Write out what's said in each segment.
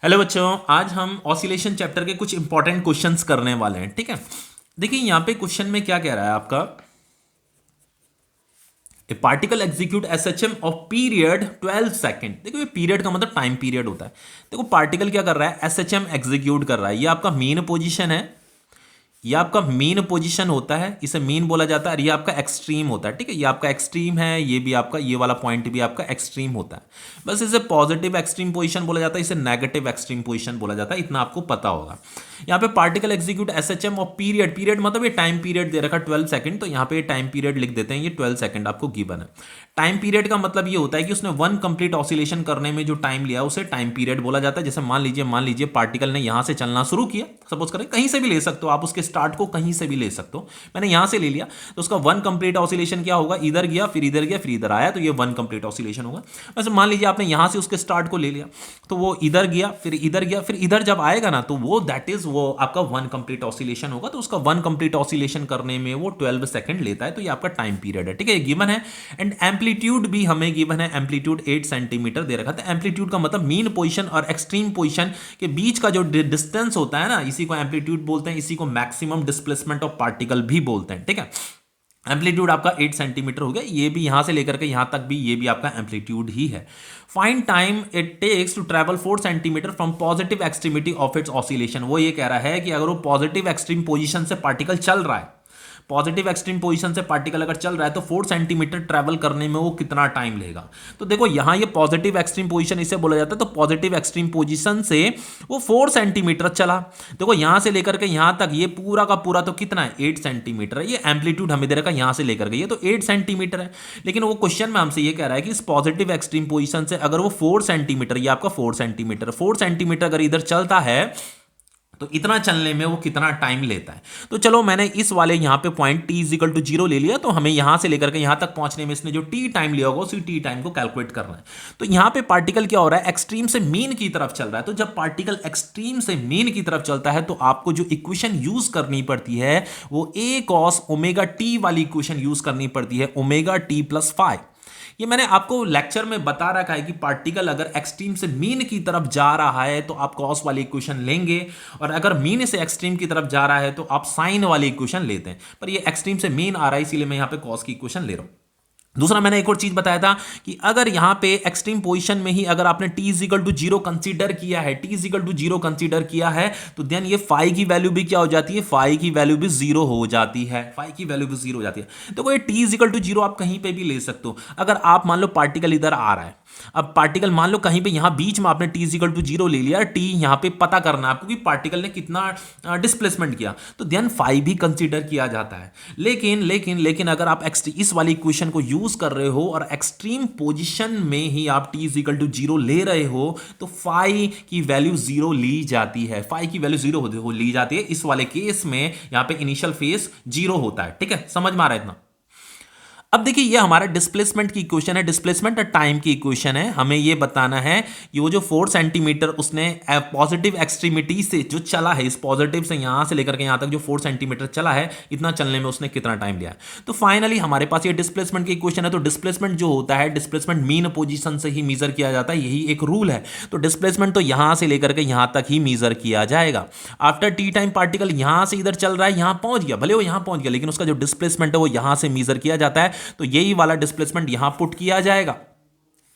Hello बच्चों, आज हम ऑसिलेशन चैप्टर के कुछ इंपॉर्टेंट क्वेश्चंस करने वाले हैं। ठीक है, देखिए यहाँ पे क्वेश्चन में क्या कह रहा है आपका, ए particle execute SHM of period 12 second. देखो ये पीरियड का मतलब टाइम पीरियड होता है। देखो पार्टिकल क्या कर रहा है, एसएचएम एग्जीक्यूट कर रहा है। ये आपका मेन पोजीशन है, ये आपका मेन पोजीशन होता है, इसे मेन बोला जाता है। और ये आपका एक्सट्रीम होता है। ठीक है, ये आपका एक्सट्रीम है, ये भी आपका, ये वाला पॉइंट भी आपका एक्सट्रीम होता है। बस इसे पॉजिटिव एक्सट्रीम पोजीशन बोला जाता है, इसे नेगेटिव एक्सट्रीम पोजीशन बोला जाता है, इतना आपको पता होगा। यहाँ पे particle execute SHM of period, period मतलब ये टाइम पीरियड दे रखा 12 सेकंड, तो यहाँ पे टाइम पीरियड लिख देते हैं, ये 12 सेकंड आपको गिवन है। टाइम पीरियड का मतलब ये होता है कि उसने वन कंप्लीट ऑसिलेशन करने में जो टाइम लिया उसे टाइम पीरियड बोला जाता है। जैसे मान लीजिए पार्टिकल ने यहां से चलना शुरू किया, सपोज करें, कहीं से भी ले सकते हो आप, उसके स्टार्ट को कहीं से भी ले सकते हो। मैंने यहां से ले लिया तो उसका वन कंप्लीट ऑसिलेशन क्या होगा, इधर गया फिर इधर गया फिर इधर आया, तो ये वन कंप्लीट ऑसिलेशन होगा। वैसे मान लीजिए आपने यहां से उसके स्टार्ट को ले लिया, तो वो इधर गया फिर इधर गया फिर इधर जब आएगा ना, तो वो दैट इज वो आपका वन कंप्लीट ऑसिलेशन होगा। तो उसका वन कंप्लीट ऑसिलेशन करने में वो 12 सेकंड लेता है, तो ये आपका टाइम पीरियड है। ठीक है, गिवन है। एंड एम्पलीट्यूड भी हमें गिवन है, एम्पलीट्यूड 8 सेंटीमीटर दे रखा था। एम्पलीट्यूड का मतलब मीन पोजीशन और एक्सट्रीम पोजीशन के बीच का जो डिस्टेंस होता है ना, इसी को एम्पलीट्यूड बोलते हैं, इसी को मैक्सिमम डिस्प्लेसमेंट ऑफ पार्टिकल भी बोलते हैं। ठीक है, एम्पलीट्यूड आपका 8 सेंटीमीटर हो गया, ये भी यहां से लेकर के यहां तक भी ये भी आपका एम्पलीट्यूड ही है। Find time it takes to travel 4 centimetre from positive extremity of its oscillation. वो ये कह रहा है कि अगर वो पॉजिटिव एक्सट्रीम पोजीशन से पार्टिकल चल रहा है, पॉजिटिव एक्सट्रीम पोजीशन से पार्टिकल अगर चल रहा है, तो 4 सेंटीमीटर ट्रैवल करने में वो कितना टाइम लेगा। तो देखो यहां ये पॉजिटिव एक्सट्रीम पोजीशन इसे बोला जाता है, तो पॉजिटिव एक्सट्रीम पोजीशन से वो 4 सेंटीमीटर चला। देखो यहां से लेकर के यहां तक ये पूरा का पूरा तो कितना है, 8 सेंटीमीटर है। ये एम्पलीट्यूड हमें दे रखा है, यहां से लेकर के ये तो 8 सेंटीमीटर है। लेकिन वो क्वेश्चन में हमसे ये कह रहा है कि इस पॉजिटिव एक्सट्रीम पोजीशन से अगर वो 4 सेंटीमीटर, ये आपका 4 सेंटीमीटर, 4 सेंटीमीटर अगर इधर चलता है, तो इतना चलने में वो कितना टाइम लेता है। तो चलो मैंने इस वाले यहां पे point t is equal to 0 ले लिया, तो हमें यहां से लेकर के यहां तक पहुंचने में इसने जो t टाइम लिया होगा उसी t टाइम को कैलकुलेट करना है। तो यहां पे पार्टिकल क्या हो रहा है, एक्सट्रीम से मीन की तरफ चल रहा है। तो जब पार्टिकल एक्सट्रीम से मीन की तरफ चलता है, तो आपको जो इक्वेशन यूज करनी पड़ती है वो a cos ओमेगा t वाली इक्वेशन यूज करनी पड़ती है, ओमेगा t प्लस फाइव। ये मैंने आपको लेक्चर में बता रखा है कि पार्टिकल अगर एक्सट्रीम से मीन की तरफ जा रहा है तो आप कॉस वाली इक्वेशन लेंगे, और अगर मीन से एक्सट्रीम की तरफ जा रहा है तो आप साइन वाली इक्वेशन लेते हैं। पर ये एक्सट्रीम से मीन आ रहा है, इसीलिए मैं यहां पे कॉस की इक्वेशन ले रहा हूं। दूसरा मैंने एक और चीज बताया था कि अगर यहां पे एक्सट्रीम पोजीशन में ही अगर आपने t is equal to 0 consider किया है, t is equal to 0 consider किया है, तो देन ये फाई की वैल्यू भी क्या हो जाती है, फाई की वैल्यू भी 0 हो जाती है, फाई की वैल्यू भी 0 हो जाती है। तो ये t इज इक्वल टू 0 आप कहीं पे भी ले सकते हो। अगर आप मान लो पार्टिकल इधर आ रहा है, अब पार्टिकल मान लो कहीं पे यहां बीच में आपने t इज इक्वल टू 0 ले लिया, t यहां पे पता करना है आपको कि पार्टिकल ने कितना डिस्प्लेसमेंट किया, तो देन फाई भी कंसीडर किया जाता है। लेकिन लेकिन लेकिन अगर आप इस वाली इक्वेशन को यूज कर रहे हो और एक्सट्रीम पोजीशन में ही आप t इज इक्वल टू 0 ले रहे हो, तो फाई की वैल्यू 0 ली जाती है, फाई की वैल्यू 0 ली जाती है। इस वाले केस में यहां पे इनिशियल फेज 0 होता है। ठीक है, समझ में आ रहा है इतना। अब देखिए ये हमारा डिस्प्लेसमेंट की इक्वेशन है, डिस्प्लेसमेंट और टाइम की इक्वेशन है। हमें ये बताना है कि वो जो 4 सेंटीमीटर उसने पॉजिटिव एक्सट्रीमिटी से जो चला है, इस पॉजिटिव से यहां से लेकर के यहां तक जो 4 सेंटीमीटर चला है, इतना चलने में उसने कितना टाइम लिया है। तो फाइनली हमारे पास ये डिस्प्लेसमेंट की इक्वेशन है। तो डिस्प्लेसमेंट जो होता है, डिस्प्लेसमेंट मीन पोजीशन से ही मेजर किया जाता है, यही एक रूल है। तो डिस्प्लेसमेंट तो यहां से लेकर के यहां तक ही मेजर किया जाएगा। आफ्टर टी टाइम पार्टिकल यहां से इधर चल रहा है, यहां पहुंच गया, भले वो यहां पहुंच गया, लेकिन उसका जो डिस्प्लेसमेंट है वो यहां से मेजर किया जाता है। तो यही वाला डिस्प्लेसमेंट यहां पुट किया जाएगा।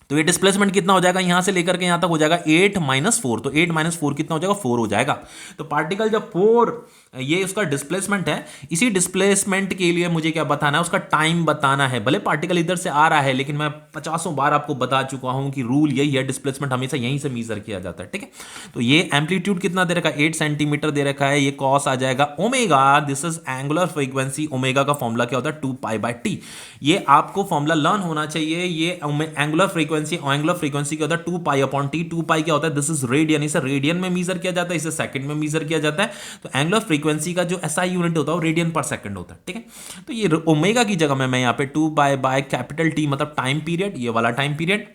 तो ये डिस्प्लेसमेंट कितना हो जाएगा, यहां से लेकर के यहां तक हो जाएगा 8 माइनस 4। तो 8 माइनस 4 कितना हो जाएगा, 4 हो जाएगा। तो पार्टिकल जब 4, ये उसका डिस्प्लेसमेंट है, इसी डिस्प्लेसमेंट के लिए मुझे क्या बताना है, उसका टाइम बताना है। भले पार्टिकल इधर से आ रहा है, लेकिन मैं 50 बार आपको बता चुका हूं कि रूल यही है, डिस्प्लेसमेंट हमेशा यहीं से मेजर किया जाता है। ठीक है, तो ये एम्पलीट्यूड कितना दे रखा है, 8 सेंटीमीटर दे रखा है। ये कॉस आ जाएगा omega, this is angular frequency. Omega का फॉर्मूला क्या होता है, 2 पाई बाय टी। ये आपको फॉर्मूला लर्न होना चाहिए। ये एंगुलर फ्रीक्वेंसी क्या होता है, 2 पाई अपॉन टी। 2 पाई क्या होता है, दिस इज रेडियन। इसे रेडियन में मेजर किया जाता है, इसे सेकंड में मेजर किया जाता है। तो एंगुलर फ्रीक्वेंसी का जो एसआई यूनिट होता है वो रेडियन पर सेकंड होता है। ठीक है, तो ये ओमेगा की जगह में मैं यहाँ पे 2 बाय कैपिटल टी मतलब टाइम पीरियड, ये वाला टाइम पीरियड,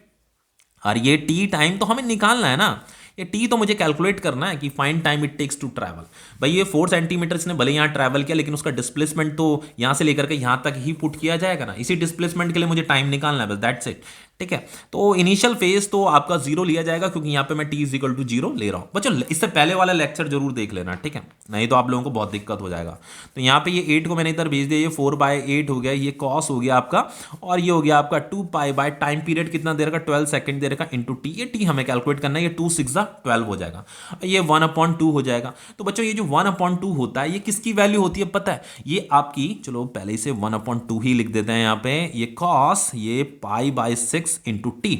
और ये टी टाइम तो हमें निकालना है ना। ये टी तो मुझे कैलकुलेट करना है कि find time it takes to travel. भाई ये 4 सेंटीमीटर इसने भले यहाँ ट्रैवल किया, लेकिन उसका डिस्प्लेसमेंट तो यहाँ से लेकर के यहाँ तक ही पुट किया जाएगा ना। इसी डिस्प्लेसमेंट के लिए मुझे टाइम निकालना है, बस दैट्स इट। ठीक है। तो इनिशियल फेज तो आपका 0 लिया जाएगा क्योंकि यहाँ पे मैं t इज इक्वल टू 0 ले रहा हूँ। बच्चों इससे पहले वाला लेक्चर जरूर देख लेना, ठीक है, नहीं तो आप लोगों को बहुत दिक्कत हो जाएगा। तो यहाँ पे ये 8 को मैंने इधर भेज दिया, ये 4/8 हो गया, ये कॉस हो गया आपका, और ये हो गया आपका 2 बाय टाइम पीरियड कितना दे रखा 12 सेकंड दे रखा इंटू टी, ये टी हमें कैलकुलेट करना है, ये 2 6 12 हो जाएगा, ये 1/2 हो जाएगा। तो बच्चों ये जो 1/2 होता है ये किसकी वैल्यू होती है पता है, ये आपकी, चलो पहले इसे 1/2 ही लिख देते हैं यहाँ पे, ये कॉस ये π/6 इंटू टी।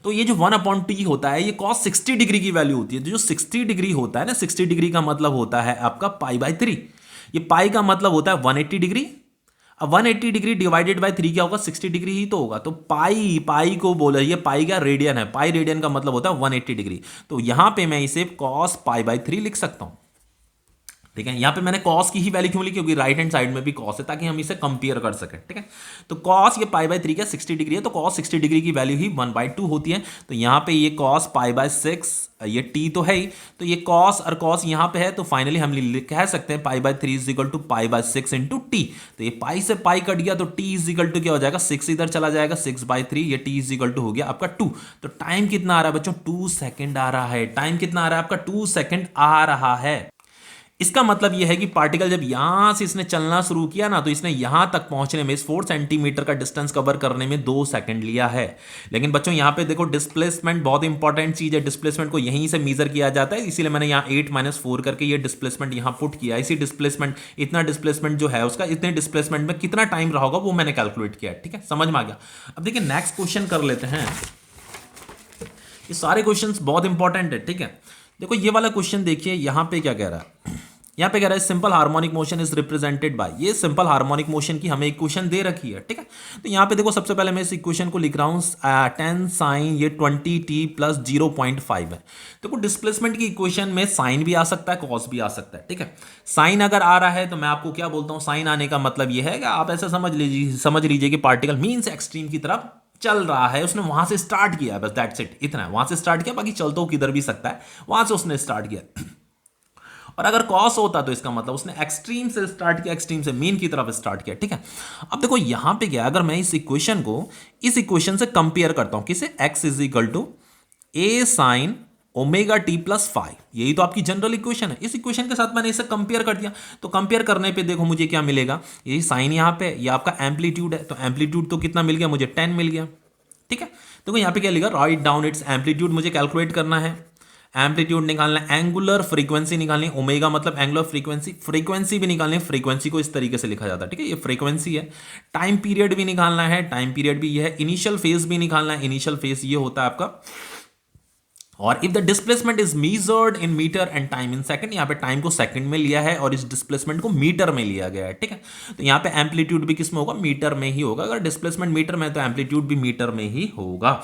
तो ये जो 1/t होता है ये cos 60 डिग्री की वैल्यू होती है। तो जो 60 डिग्री होता है ना, 60 डिग्री का मतलब होता है आपका π/3, ये पाई का मतलब होता है 180 डिग्री। अब 180 डिग्री डिवाइडेड बाय 3 क्या होगा, 60 डिग्री ही तो होगा। तो पाई को बोला, ये पाई का रेडियन है, पाई रेडियन का मतलब होता है 180 डिग्री। तो यहां पे मैं इसे cos π/3 लिख सकता हूं, ठीक है। यहां पे मैंने cos की ही वैल्यू क्यों लिखी, क्योंकि राइट हैंड साइड में भी cos है, ताकि हम इसे कंपेयर कर सकें, ठीक है। तो cos ये π/3 का 60 डिग्री है, तो cos 60 डिग्री की वैल्यू ही 1/2 होती है। तो यहां पे ये cos π/6, ये t तो है ही, तो ये cos और cos यहां पे है, तो फाइनली हम कह सकते हैं π/3 is equal to π/6 into T. तो ये पाई से पाई कट गया, तो t इज इक्वल टू क्या हो जाएगा, 6 इधर चला जाएगा, 6/3, ये t इज इक्वल टू हो गया आपका 2। तो टाइम कितना आ रहा है बच्चों, 2 सेकंड आ रहा है। टाइम कितना आ रहा है आपका, 2 सेकंड आ रहा है। इसका मतलब यह है कि पार्टिकल जब यहां से इसने चलना शुरू किया ना, तो इसने यहां तक पहुंचने में, इस 4 सेंटीमीटर का डिस्टेंस कवर करने में 2 सेकंड लिया है। लेकिन बच्चों यहां पे देखो डिस्प्लेसमेंट बहुत इंपॉर्टेंट चीज है, डिस्प्लेसमेंट को यहीं से मेजर किया जाता है, इसीलिए मैंने यहां 8 - 4 करके ये डिस्प्लेसमेंट यहां पुट किया। इसी डिस्प्लेसमेंट, इतना डिस्प्लेसमेंट जो है उसका, इतने डिस्प्लेसमेंट में कितना टाइम रहा होगा वो मैंने कैलकुलेट किया, ठीक है, समझ में आ गया। अब देखिए नेक्स्ट क्वेश्चन कर लेते हैं। ये सारे क्वेश्चन बहुत इंपॉर्टेंट है, ठीक है। देखो ये वाला क्वेश्चन देखिए, यहां पे क्या कह रहा है, यहां पे कह रहा है simple harmonic motion is represented by, ये सिंपल हार्मोनिक मोशन की हमें इक्वेशन दे रखी है, ठीक है। तो यहां पे देखो सबसे पहले मैं इस इक्वेशन को लिख रहा हूं 10 साइन ये 20t प्लस 0.5 है। देखो डिस्प्लेसमेंट की इक्वेशन में साइन भी आ सकता है, कॉस भी आ सकता है, ठीक है। साइन अगर आ रहा है तो मैं आपको क्या बोलता हूं, साइन आने का मतलब यह है कि आप ऐसा समझ लीजिए कि पार्टिकल मीन से एक्सट्रीम की तरफ चल रहा है, उसने वहां से स्टार्ट किया है, बस दैट्स इट, इतना है, वहां से स्टार्ट किया, बाकी चलता हो किधर भी सकता है, वहां से उसने स्टार्ट किया। और अगर कॉस होता तो इसका मतलब उसने एक्सट्रीम से स्टार्ट किया, एक्सट्रीम से मीन की तरफ स्टार्ट किया, ठीक है। अब देखो यहां पे क्या, अगर मैं इस इक्वेशन को इस इक्वेशन से कंपेयर करता हूं, किसे, x is equal to a sine omega T plus 5, यही तो आपकी जनरल इक्वेशन है। इस इक्वेशन के साथ मैंने इसे कंपेयर कर दिया, तो कंपेयर करने पे देखो मुझे क्या मिलेगा, यही साइन यहां पे, ये आपका एम्पलीट्यूड है, तो एम्पलीट्यूड तो कितना मिल गया मुझे, 10 मिल गया, ठीक है। देखो यहां पे क्या लिखा, राइट डाउन इट्स एम्पलीट्यूड, मुझे कैलकुलेट करना है, एम्पलीट्यूड निकालना है, एंगुलर फ्रीक्वेंसी निकालनी है, ओमेगा मतलब एंगुलर फ्रीक्वेंसी, फ्रीक्वेंसी भी निकालनी है, फ्रीक्वेंसी को इस तरीके से लिखा जाता है, ठीक है, ये फ्रीक्वेंसी है। टाइम पीरियड भी निकालना है, टाइम पीरियड भी ये है। इनिशियल फेज भी निकालना है, इनिशियल फेज ये होता है आपका। और if the displacement is measured in metre and time in second, यहां पे टाइम को सेकंड में लिया है और इस डिस्प्लेसमेंट को मीटर में लिया गया है, ठीक है। तो यहां पे एम्पलीट्यूड भी किस में होगा, मीटर में ही होगा। अगर डिस्प्लेसमेंट मीटर में है तो एम्पलीट्यूड भी मीटर में ही होगा।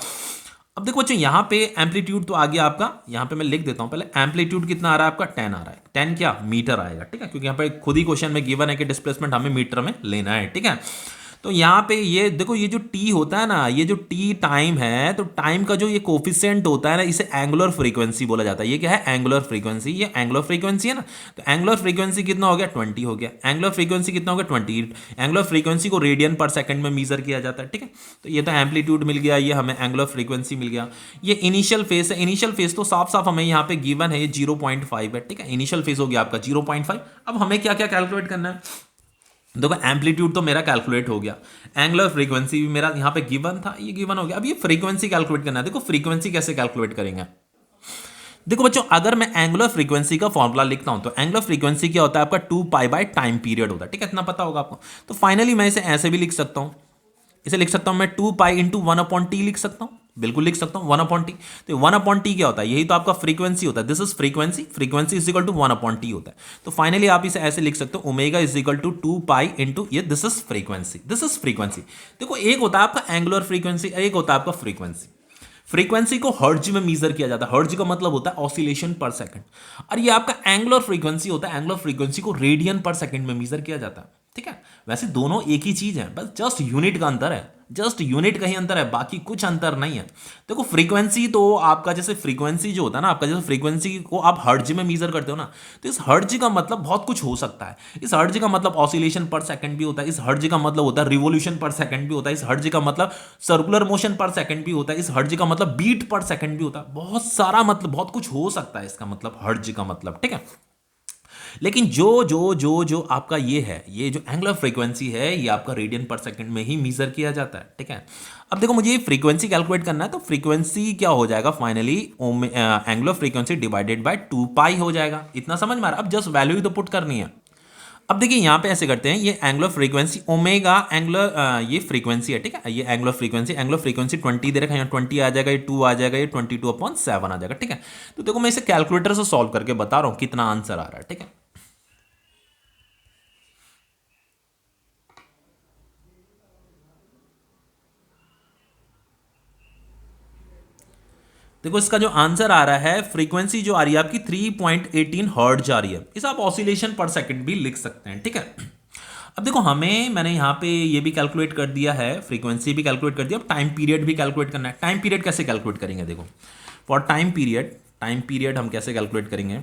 अब देखो बच्चों यहां पे एम्पलीट्यूड तो आ गया आपका, यहां पे मैं लिख देता हूं पहले, एम्पलीट्यूड कितना आ रहा है आपका, 10 आ रहा है। 10 क्या, मीटर आएगा, ठीक है, क्योंकि यहां पे खुद ही क्वेश्चन में गिवन है कि डिस्प्लेसमेंट हमें मीटर में लेना है, ठीक है। तो यहां पे ये देखो, ये जो t होता है ना, ये जो t टाइम है, तो टाइम का जो ये कोफिशिएंट होता है ना, इसे एंगुलर फ्रीक्वेंसी बोला जाता है। ये क्या है, एंगुलर फ्रीक्वेंसी, ये एंगुलर फ्रीक्वेंसी है ना। तो एंगुलर फ्रीक्वेंसी कितना हो गया, 20 हो गया। एंगुलर फ्रीक्वेंसी कितना हो गया, 20। एंगुलर फ्रीक्वेंसी को रेडियन पर सेकंड में मेजर किया जाता है, ठीक है। तो ये तो एम्पलीट्यूड मिल गया, ये हमें एंगुलर फ्रीक्वेंसी मिल गया। ये इनिशियल फेज है, इनिशियल फेज तो साफ साफ हमें यहाँ पे गिवन है, ये 0.5 है, ठीक है। इनिशियल फेज हो गया आपका 0.5। अब हमें क्या क्या कैलकुलेट करना है, देखो एम्पलीट्यूड तो मेरा कैलकुलेट हो गया, एंगुलर फ्रीक्वेंसी भी मेरा यहां पे गिवन था, ये गिवन हो गया। अब ये फ्रीक्वेंसी कैलकुलेट करना है। देखो फ्रीक्वेंसी कैसे कैलकुलेट करेंगे, देखो बच्चों अगर मैं एंगुलर फ्रीक्वेंसी का फॉर्मूला लिखता हूं, तो एंगुलर फ्रीक्वेंसी क्या होता है आपका, 2 बाय टाइम पीरियड होता है, ठीक है, इतना पता होगा आपको। तो फाइनली मैं इसे ऐसे भी लिख सकता हूं, इसे लिख सकता हूं मैं 2 इंटू 1/t लिख सकता हूं, बिल्कुल लिख सकता हूं 1/t। तो 1/t क्या होता है, यही तो आपका फ्रीक्वेंसी होता है, this is frequency, frequency is equal to 1/t होता है। तो फाइनली आप इसे ऐसे लिख सकते हो, omega is equal to 2 into ये, this is frequency, this is frequency. देखो एक होता है आपका एंगुलर फ्रीक्वेंसी, एक होता है आपका फ्रीक्वेंसी। फ्रीक्वेंसी को हर्ट्ज में मेजर किया जाता है, हर्ट्ज का मतलब होता है ऑसिलेशन पर सेकंड, और ये आपका एंगुलर फ्रीक्वेंसी होता है, एंगुलर फ्रीक्वेंसी को रेडियन पर सेकंड में मेजर किया जाता है, ठीक है। वैसे दोनों एक ही चीज है, बस जस्ट यूनिट का अंतर है। जस्ट यूनिट का ही अंतर है, बाकी कुछ अंतर नहीं है। देखो फ्रीक्वेंसी तो आपका जैसे फ्रीक्वेंसी जो होता है ना आपका, जैसे फ्रीक्वेंसी को आप हर्ट्ज में मेजर करते हो ना, तो इस हर्ट्ज का मतलब बहुत कुछ हो सकता है। इस हर्ट्ज का मतलब ऑसिलेशन पर सेकंड भी होता है, इस हर्ट्ज का मतलब होता है रिवोल्यूशन पर सेकंड भी होता है, इस हर्ट्ज का मतलब सर्कुलर मोशन पर सेकंड भी होता है, इस हर्ट्ज का मतलब बीट पर सेकंड भी होता है। बहुत सारा मतलब बहुत कुछ हो सकता है इसका मतलब हर्ट्ज का मतलब, ठीक है। लेकिन जो जो जो जो आपका ये है, ये जो एंगुलर फ्रीक्वेंसी है, ये आपका रेडियन पर सेकंड में ही मेजर किया जाता है, ठीक है। अब देखो मुझे ये फ्रीक्वेंसी कैलकुलेट करना है, तो फ्रीक्वेंसी क्या हो जाएगा finally, angular frequency divided by 2 pi हो जाएगा। इतना समझ में आ रहा है? अब जस्ट वैल्यू ही तो पुट करनी है। अब देखिए यहाँ पे ऐसे करते हैं, ये एंगुलर फ्रीक्वेंसी ओमेगा एंगुलर ये फ्रीक्वेंसी है, ठीक है। ये एंगुलर फ्रीक्वेंसी 20 दे रखा है, यहाँ 20 आ जाएगा, ये 2 आ जाएगा, ये 22/7 आ जाएगा, ठीक है। तो देखो मैं इसे कैलकुलेटर से सॉल्व करके बता रहा हूँ कितना आंसर आ रहा है, ठीक है। देखो इसका जो आंसर आ रहा है, फ्रीक्वेंसी जो आ रही है आपकी 3.18 हर्ट्ज आ रही है। इसे आप ऑसिलेशन पर सेकंड भी लिख सकते हैं, ठीक है। अब देखो मैंने यहाँ पे ये भी कैलकुलेट कर दिया है, फ्रीक्वेंसी भी कैलकुलेट कर दिया, अब टाइम पीरियड भी कैलकुलेट करना है। टाइम पीरियड कैसे कैलकुलेट करेंगे? देखो फॉर टाइम पीरियड हम कैसे कैलकुलेट करेंगे?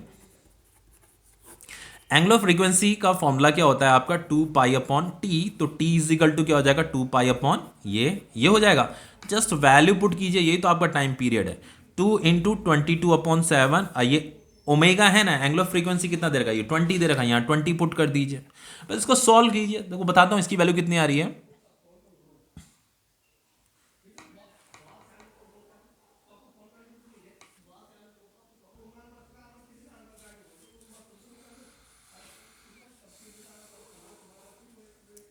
एंगुलर फ्रीक्वेंसी का फॉर्मूला क्या होता है आपका, 2 पाई अपॉन टी। तो टी इज इक्वल टू क्या हो जाएगा, 2 पाई अपॉन ये हो जाएगा। जस्ट वैल्यू पुट कीजिए, यही तो आपका टाइम पीरियड है। 2 × 22/7, ये ओमेगा है ना, एंगुलर फ्रीक्वेंसी कितना दे रखा है, ये 20 दे रखा है, यहाँ 20 पुट कर दीजिए। बस इसको सॉल्व कीजिए, देखो बताता हूँ इसकी वैल्यू कितनी आ रही है।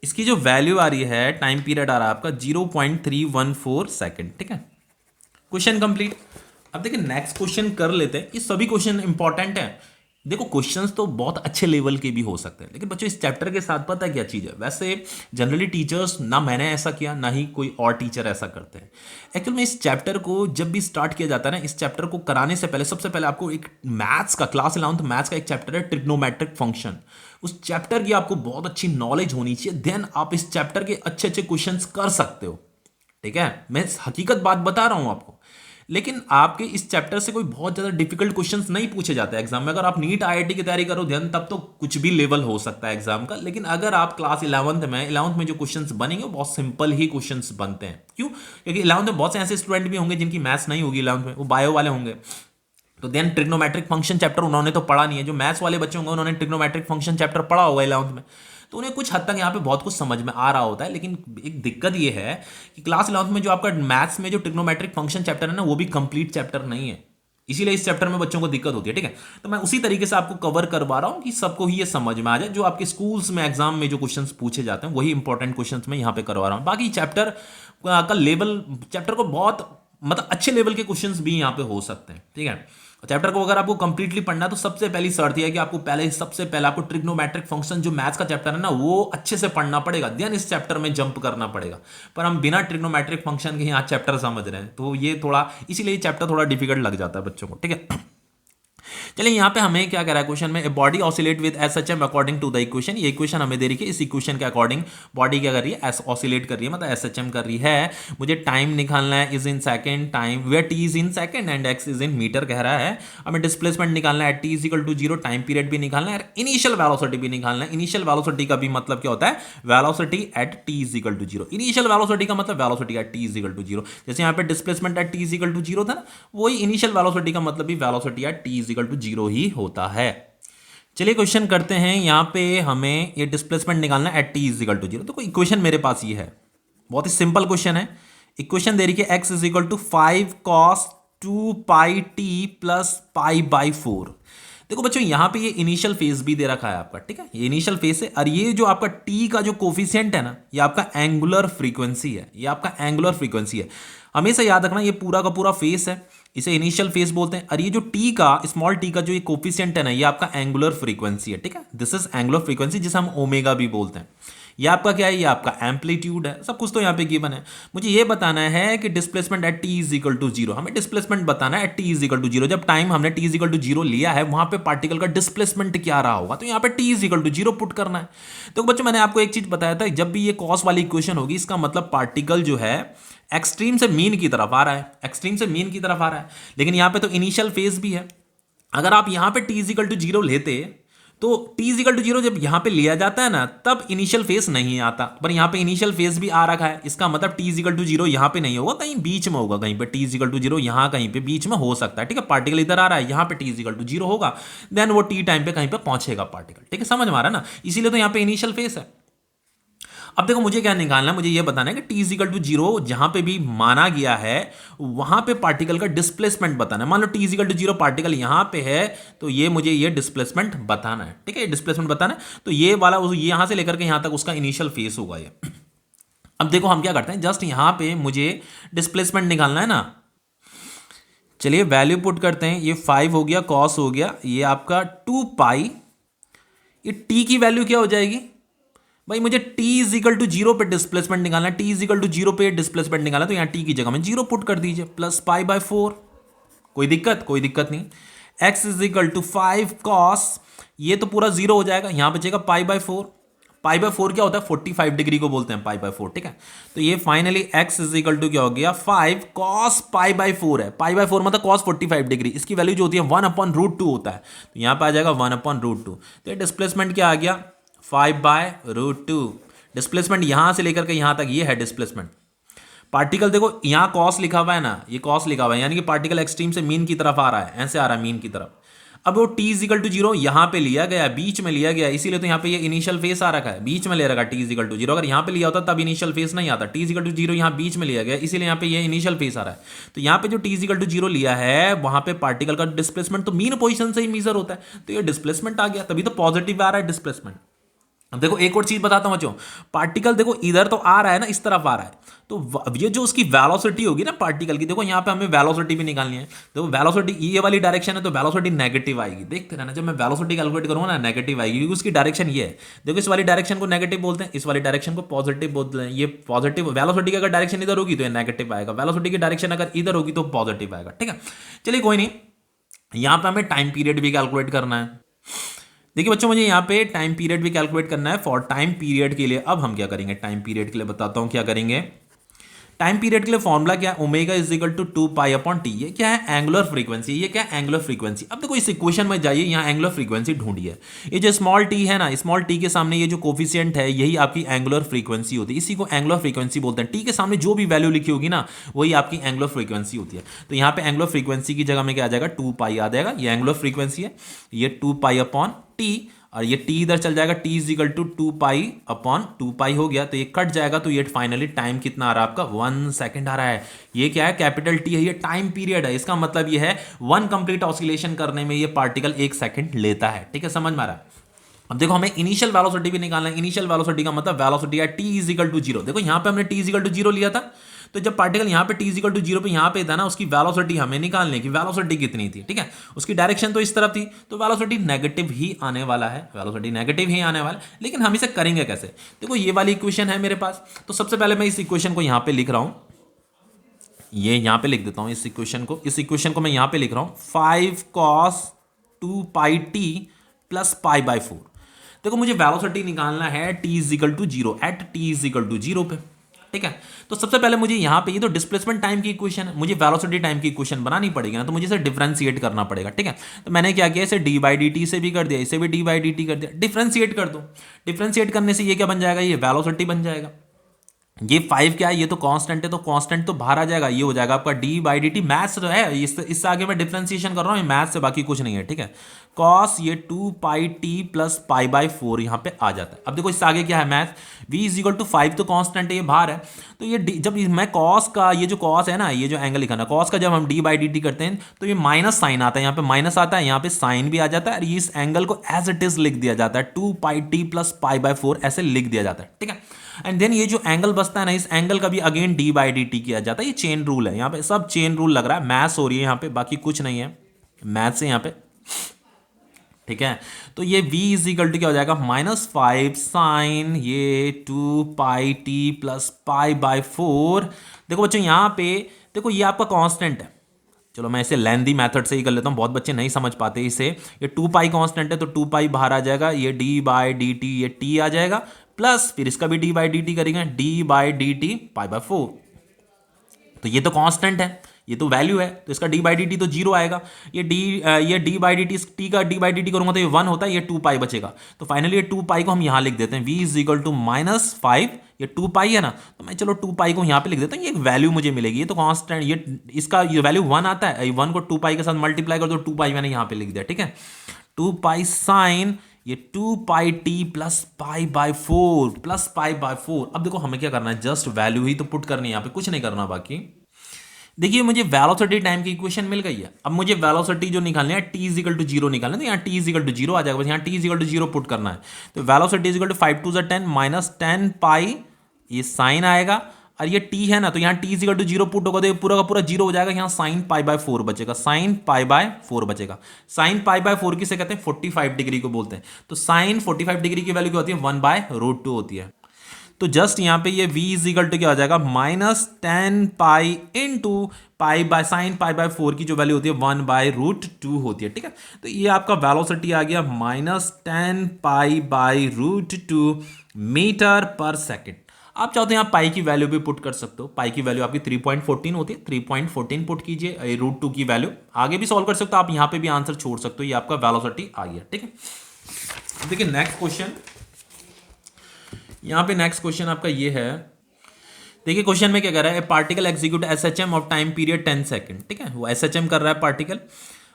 इसकी जो वैल्यू आ रही है, टाइम पीरियड आ रहा है आपका 0.314 सेकेंड, ठीक है। Question complete. अब देखिए नेक्स्ट क्वेश्चन कर लेते हैं, ये सभी क्वेश्चन इंपॉर्टेंट हैं। देखो क्वेश्चंस तो बहुत अच्छे लेवल के भी हो सकते हैं, लेकिन बच्चों इस चैप्टर के साथ पता है क्या चीज़ है, वैसे जनरली टीचर्स, ना मैंने ऐसा किया ना ही कोई और टीचर ऐसा करते हैं। एक्चुअल में इस चैप्टर को जब भी स्टार्ट किया जाता है ना, इस चैप्टर को कराने से पहले सबसे पहले आपको एक मैथ्स का, क्लास 11th मैथ्स का एक चैप्टर है ट्रिग्नोमेट्रिक फंक्शन, उस चैप्टर की आपको बहुत अच्छी नॉलेज होनी चाहिए, देन आप इस चैप्टर के अच्छे अच्छे क्वेश्चन कर सकते हो, ठीक है। मैं हकीकत बात बता रहा हूं आपको। लेकिन आपके इस चैप्टर से कोई बहुत ज्यादा डिफिकल्ट क्वेश्चंस नहीं पूछे जाते एग्जाम में। अगर आप नीट आईआईटी की तैयारी करो ध्यान, तब तो कुछ भी लेवल हो सकता है एग्जाम का। लेकिन अगर आप क्लास 11th में जो क्वेश्चंस बनेंगे वो बहुत सिंपल ही क्वेश्चंस बनते हैं। क्यों? क्योंकि 11th में बहुत से ऐसे स्टूडेंट भी होंगे जिनकी मैथ्स नहीं होगी 11th में, वो बायो वाले होंगे, तो देन ट्रिग्नोमेट्रिक फंक्शन चैप्टर उन्होंने तो पढ़ा नहीं है। जो मैथ्स वाले बच्चे होंगे उन्होंने ट्रिग्नोमेट्रिक फंक्शन चैप्टर पढ़ा होगा 11th में, तो उन्हें कुछ हद तक यहाँ पे बहुत कुछ समझ में आ रहा होता है। लेकिन एक दिक्कत ये है कि क्लास 11th में जो आपका मैथ्स में जो ट्रिग्नोमेट्रिक फंक्शन चैप्टर है ना, वो भी कंप्लीट चैप्टर नहीं है, इसीलिए इस चैप्टर में बच्चों को दिक्कत होती है, ठीक है। तो मैं उसी तरीके से आपको कवर करवा रहा हूँ कि सबको ही ये समझ में आ जाए, जो आपके स्कूल्स में एग्जाम में जो क्वेश्चंस पूछे जाते हैं वही इंपॉर्टेंट क्वेश्चंस मैं यहाँ पे करवा रहा हूँ। बाकी चैप्टर का लेवल, चैप्टर को बहुत मतलब अच्छे लेवल के क्वेश्चंस भी यहाँ पे हो सकते हैं, ठीक है। चैप्टर को अगर आपको कंप्लीटली पढ़ना है तो सबसे पहली शर्त यह है कि आपको सबसे पहले आपको ट्रिग्नोमेट्रिक फंक्शन जो मैथ्स का चैप्टर है ना, वो अच्छे से पढ़ना पड़ेगा, देन इस चैप्टर में जंप करना पड़ेगा। पर हम बिना ट्रिग्नोमेट्रिक फंक्शन के यहाँ चैप्टर समझ रहे हैं, तो ये थोड़ा, इसीलिए चैप्टर थोड़ा डिफिकल्ट लग जाता है बच्चों को, ठीक है। चलिए यहाँ पे हमें क्या कह रहा है क्वेश्चन में, a body oscillate with SHM according to the equation. ये इक्वेशन हमें दे रही है, इस इक्वेशन के अकॉर्डिंग बॉडी क्या कर रही है, ऑसिलेट कर रही है, मतलब एसएचएम कर रही है। मुझे टाइम निकालना है, is in second time, where T is in second and X is in metre कह रहा है। हमें डिस्प्लेसमेंट निकालना है, T is equal to 0, time period भी निकालना है, इनिशियल वेलोसिटी भी निकालना है। इनिशियल वेलोसिटी का भी मतलब क्या होता है, velocity at T is equal to 0। Initial velocity का मतलब velocity at T is equal to 0। जैसे यहाँ पे displacement at T is equal to 0 था ना, वही इनिशियल वेलोसिटी का मतलब भी velocity at T is equal to 0 ही होता है। चलिए क्वेश्चन करते हैं। यहाँ पे हमें ये डिस्प्लेसमेंट निकालना है at T is equal to 0। तो इक्वेशन मेरे पास ये है, बहुत ही सिंपल क्वेश्चन है। इक्वेशन दे रही है x is equal to 5 cos 2 pi T plus pi by 4। देखो बच्चों यहाँ पे ये इनिशियल फेज भी दे रखा है आपका, ठीक है, ये इनिशियल फेज है। और ये जो आपका t का जो कोफिशिएंट है ना, ये आपका एंगुलर फ्रीक्वेंसी है, ये आपका एंगुलर फ्रीक्वेंसी है। हमेशा याद रखना ये पूरा का पूरा फेस है, इसे इनिशियल फेस बोलते हैं। और ये जो टी का, स्मॉल टी का जो ये कोफिशिएंट है ना, ये आपका एंगुलर फ्रीक्वेंसी है, ठीक है। दिस इज एंगुलर फ्रीक्वेंसी, जिसे हम ओमेगा भी बोलते हैं। ये आपका क्या है, ये आपका एम्पलीट्यूड है, सब कुछ तो यहाँ पे गिवन है। मुझे ये बताना है कि displacement at T is equal to zero, हमें डिस्प्लेसमेंट बताना है at T is equal to zero. जब टाइम हमने T is equal to zero लिया है वहां पे पार्टिकल का डिस्प्लेसमेंट क्या रहा होगा, तो यहाँ पे T is equal to zero put करना है। तो बच्चों मैंने आपको एक चीज बताया था, जब भी ये कॉस वाली इक्वेशन होगी इसका मतलब पार्टिकल जो है एक्सट्रीम से मीन की तरफ आ रहा है, एक्सट्रीम से मीन की तरफ आ रहा है। लेकिन यहाँ पे तो इनिशियल फेज भी है, अगर आप यहाँ पे T is equal to zero लेते तो T is equal to zero जब यहां पे लिया जाता है ना तब इनिशियल फेज नहीं आता, पर यहां पे इनिशियल फेज भी आ रखा है। इसका मतलब T is equal to zero यहां पे नहीं होगा, कहीं बीच में होगा, कहीं पे T is equal to zero यहां कहीं पे बीच में हो सकता है। ठीक है, पार्टिकल इधर आ रहा है, यहां पे T is equal to zero होगा, देन वो टी टाइम पे कहीं पे पहुंचेगा पार्टिकल। ठीक है, समझ में आ रहा है ना, इसीलिए तो यहां पे इनिशियल फेज है। अब देखो मुझे क्या निकालना है, मुझे ये बताना है कि T is equal to zero जहां पे भी माना गया है वहां पे पार्टिकल का डिस्प्लेसमेंट बताना है। मान लो T is equal to zero particle यहां पे है तो ये मुझे ये डिस्प्लेसमेंट बताना है। ठीक है, डिस्प्लेसमेंट बताना है, तो ये वाला ये यहां से लेकर के यहां तक उसका इनिशियल फेस होगा ये। अब देखो हम क्या करते हैं, जस्ट यहां पे मुझे डिस्प्लेसमेंट निकालना है ना, चलिए वैल्यू पुट करते हैं। ये 5 हो गया, कॉस हो गया, ये आपका 2 पाई, ये टी की वैल्यू क्या हो जाएगी भाई, मुझे t is equal to zero पे डिस्प्लेसमेंट निकालना है, t is equal to zero पे डिस्प्लेसमेंट निकालना है, तो यहाँ t की जगह में जीरो पुट कर दीजिए, प्लस पाई बाय 4। कोई दिक्कत, कोई दिक्कत नहीं। x is equal to 5 cos, ये तो पूरा जीरो हो जाएगा, यहां बचेगा पाई बाय 4। पाई बाय 4 क्या होता है, 45 डिग्री को बोलते हैं पाई बाय 4। ठीक है, तो ये finally x is equal to क्या हो गया, 5 कॉस पाई बाय 4 है, पाई बाय 4 मतलब कॉस 45 डिग्री, इसकी वैल्यू जो होती है 1/√2 होता है, तो यहां पर आ जाएगा 1/√2। तो ये डिस्प्लेसमेंट क्या आ गया, 5/√2। डिस्प्लेसमेंट यहां से लेकर के यहां तक ये है डिस्प्लेसमेंट। पार्टिकल देखो यहां कॉस लिखा हुआ है ना, ये कॉस लिखा हुआ है, यानी कि पार्टिकल एक्सट्रीम से मीन की तरफ आ रहा है, ऐसे आ रहा है मीन की तरफ। अब वो T is equal to zero यहां पे लिया गया, बीच में लिया गया, इसीलिए तो यहां पे ये इनिशियल फेस आ रखा है, बीच में ले रखा T is equal to zero. अगर यहां पे लिया होता तब इनिशियल फेस नहीं आता, T is equal to zero यहां बीच में लिया गया, इसीलिए यहां पे ये इनिशियल फेस आ रहा है। तो यहां पे जो T is equal to zero लिया है वहां पे पार्टिकल का डिस्प्लेसमेंट तो मीन पोजीशन से ही मेजर होता है, तो ये डिस्प्लेसमेंट आ गया, तभी तो पॉजिटिव आ रहा है डिस्प्लेसमेंट। अब देखो एक और चीज बताता हूं बच्चों, पार्टिकल देखो इधर तो आ रहा है ना, इस तरफ आ रहा है, तो ये जो उसकी वेलोसिटी होगी ना पार्टिकल की, देखो यहां पे हमें वेलोसिटी भी निकालनी है। देखो वेलोसिटी ये वाली डायरेक्शन है तो वेलोसिटी नेगेटिव आएगी, देखते रहना, जब मैं वेलोसिटी कैलकुलेट करूंगा ना नेगेटिव आएगी, क्योंकि उसकी डायरेक्शन ये है। देखो इस वाली डायरेक्शन को नेगेटिव बोलते हैं, इस वाली डायरेक्शन को पॉजिटिव बोलते हैं। ये पॉजिटिव वेलोसिटी की अगर डायरेक्शन इधर होगी तो ये नेगेटिव आएगा, वेलोसिटी की डायरेक्शन अगर इधर होगी तो पॉजिटिव आएगा। ठीक है, चलिए कोई नहीं, यहां पर हमें टाइम पीरियड भी कैलकुलेट करना है। देखिए बच्चों मुझे यहाँ पे टाइम पीरियड भी कैलकुलेट करना है। फॉर टाइम पीरियड के लिए अब हम क्या करेंगे, टाइम पीरियड के लिए बताता हूँ क्या करेंगे। टाइम पीरियड के लिए फॉर्मूला क्या है, omega is equal to 2 pi upon T. ये क्या है, एंगुलर फ्रीक्वेंसी, ये क्या है एंगुलर फ्रीक्वेंसी। अब देखो इस इक्वेशन में जाइए, यहाँ एंगुलर फ्रीक्वेंसी ढूंढिए। ये जो स्मॉल टी है ना, स्मॉल टी के सामने ये जो कोफिशिएंट है यही आपकी एंगुलर फ्रीक्वेंसी होती है, इसी को एंगुलर फ्रीक्वेंसी बोलते हैं। टी के सामने जो भी वैल्यू लिखी होगी ना वही आपकी एंगुलर फ्रीक्वेंसी होती है। तो यहाँ पे एंगुलर फ्रीक्वेंसी की जगह में क्या आ जाएगा, 2 पाई आ जाएगा, ये एंगुलर फ्रीक्वेंसी है, ये 2 पाई अपॉन टी, और ये t इधर चल जाएगा, t is equal to 2 pi upon 2 pi हो गया, तो ये कट जाएगा, तो ये फाइनली टाइम कितना आ रहा है आपका, 1 सेकंड आ रहा है। ये क्या है, कैपिटल T है, ये टाइम पीरियड है, इसका मतलब ये है 1 कंप्लीट ऑसिलेशन करने में ये पार्टिकल 1 सेकंड लेता है। ठीक है, समझ में आ रहा है। अब देखो हमें इनिशियल वेलोसिटी भी निकालना है। इनिशियल वेलोसिटी का मतलब वेलोसिटी है t is equal to zero. देखो यहां पे हमने t is equal to zero लिया था, तो जब पार्टिकल यहां पे t is equal to zero पे यहां पे था ना, उसकी वेलोसिटी हमें निकालने की, वेलोसिटी कितनी थी। ठीक है, उसकी डायरेक्शन तो इस तरफ थी, तो वेलोसिटी नेगेटिव ही आने वाला है, वेलोसिटी नेगेटिव ही आने वाला है। लेकिन हम इसे करेंगे कैसे, देखो ये वाली इक्वेशन है मेरे पास, तो सबसे पहले मैं इस इक्वेशन को यहां पे लिख रहा हूं, ये यहां पे लिख देता हूं इस इक्वेशन को मैं यहां पे लिख रहा हूं, 5 cos 2 pi T plus pi by 4। देखो मुझे वेलोसिटी निकालना है t is equal to zero, at t is equal to zero पे। ठीक है, तो सबसे पहले मुझे यहां पे, ये तो डिस्प्लेसमेंट टाइम की इक्वेशन है, मुझे वेलोसिटी टाइम की इक्वेशन बनानी पड़ेगी ना, तो मुझे इसे डिफरेंशिएट करना पड़ेगा। ठीक है, तो मैंने क्या किया, इसे डी बाई डी टी से भी कर दिया, इसे भी डी बाई डी टी कर दिया, डिफरेंशिएट कर दो। डिफरेंशिएट करने से ये क्या बन जाएगा, ये वेलोसिटी बन जाएगा। ये 5 क्या है, ये तो कांस्टेंट है, तो कांस्टेंट तो बाहर आ जाएगा, ये हो जाएगा आपका D by D T. Maths जो है इससे आगे मैं डिफरेंशिएशन कर रहा हूँ, मैथ्स से, बाकी कुछ नहीं है। ठीक है, कॉस ये 2 pi T plus pi by 4 यहाँ पे आ जाता है। अब देखो इससे आगे क्या है, math v is equal to 5 तो कांस्टेंट है, ये बाहर है, तो ये जब मैं कॉस का, ये जो कॉस है ना, ये जो एंगल लिखा ना कॉस का, जब हम डी बाई डी टी करते हैं तो ये माइनस साइन आता है, यहाँ पे माइनस आता है, यहाँ पे साइन भी आ जाता है, और इस एंगल को एज इट इज लिख दिया जाता है, 2 pi T plus pi by 4 ऐसे लिख दिया जाता है। ठीक है, एंड देन ये जो एंगल बचता है ना, इस एंगल का भी again D by D T किया जाता है। ये चेन रूल है, यहाँ पे सब चेन रूल लग रहा है, मैथ्स हो रही है यहाँ पे, बाकी कुछ नहीं है, मैथ्स है यहाँ पे। ठीक है। तो ये v इज इक्वल टू क्या हो जाएगा, -5 साइन ये 2 pi T plus pi by 4। देखो बच्चों यहाँ पे देखो ये आपका कांस्टेंट है, चलो मैं इसे लेंदी मेथड से ही कर लेता हूँ, बहुत बच्चे नहीं समझ पाते इसे। ये 2 पाई कांस्टेंट है तो 2 पाई बाहर आ जाएगा, ये डी बाई डी टी ये टी आ जाएगा, प्लस फिर इसका भी डी बाई डी टी करेंगे, D by D T pi by 4। तो ये तो कांस्टेंट है, ये तो वैल्यू है, तो इसका डी बाई डी टी तो जीरो आएगा। ये D by D T, T का डी बाई डी टी करूंगा तो ये 1 होता है, ये 2 पाई बचेगा। तो फाइनली ये 2 पाई को हम यहाँ लिख देते हैं, v इज इक्वल टू -5, ये 2 पाई है ना, तो मैं चलो 2 पाई को यहाँ पे लिख देता हूँ, ये एक वैल्यू मुझे मिलेगी। ये तो कांस्टेंट, ये इसका ये वैल्यू 1 आता है, 1 को 2 पाई के साथ मल्टीप्लाई कर दो, 2 पाई मैंने यहाँ पे लिख दिया। ठीक है, 2 पाई साइन ये 2 pi T plus pi by 4 plus pi by 4। अब देखो हमें क्या करना है, जस्ट वैल्यू ही तो पुट करनी है, यहाँ पे कुछ नहीं करना बाकी। देखिए मुझे वेलोसिटी टाइम की इक्वेशन मिल गई है, अब मुझे वेलोसिटी जो निकालनी है t इज इक्वल टू 0 निकालना है, तो यहाँ t इज इक्वल टू 0 आ जाएगा, बस यहाँ t is equal to 0 put करना है। तो velocity is equal to 5 2 10 minus 10 pi ये साइन आएगा, और ये t है ना, तो यहाँ t is equal to 0 put होगा तो ये पूरा का पूरा 0 हो जाएगा, यहाँ साइन पाई बाय 4 बचेगा, साइन पाई बाय 4 बचेगा। साइन पाई बाय 4 किसे कहते हैं, 45 डिग्री को बोलते हैं। तो साइन 45 डिग्री की वैल्यू क्या होती है, 1/√2 होती है। तो जस्ट यहाँ पे ये v इज इक्वल टू क्या हो जाएगा, -10 pi into pi by sine pi by 4 की जो वैल्यू होती है 1/√2 होती है। ठीक है, तो ये आपका वेलोसिटी आ गया -10 पाई बाय √2 मीटर पर सेकेंड। आप चाहते हैं आप पाई की वैल्यू भी पुट कर सकते हो, पाई की वैल्यू आपकी 3.14 होती है, 3.14 पुट कीजिए, √2 की वैल्यू आगे भी सॉल्व कर सकते हो आप, यहाँ पे भी आंसर छोड़ सकते हो, ये आपका वेलोसिटी आ गया। ठीक है, देखिए नेक्स्ट क्वेश्चन, यहाँ पे नेक्स्ट क्वेश्चन आपका ये है। देखिए क्वेश्चन में क्या कर रहा है, particle execute SHM of time period 10 second. ठीक है, वो एसएचएम कर रहा है पार्टिकल,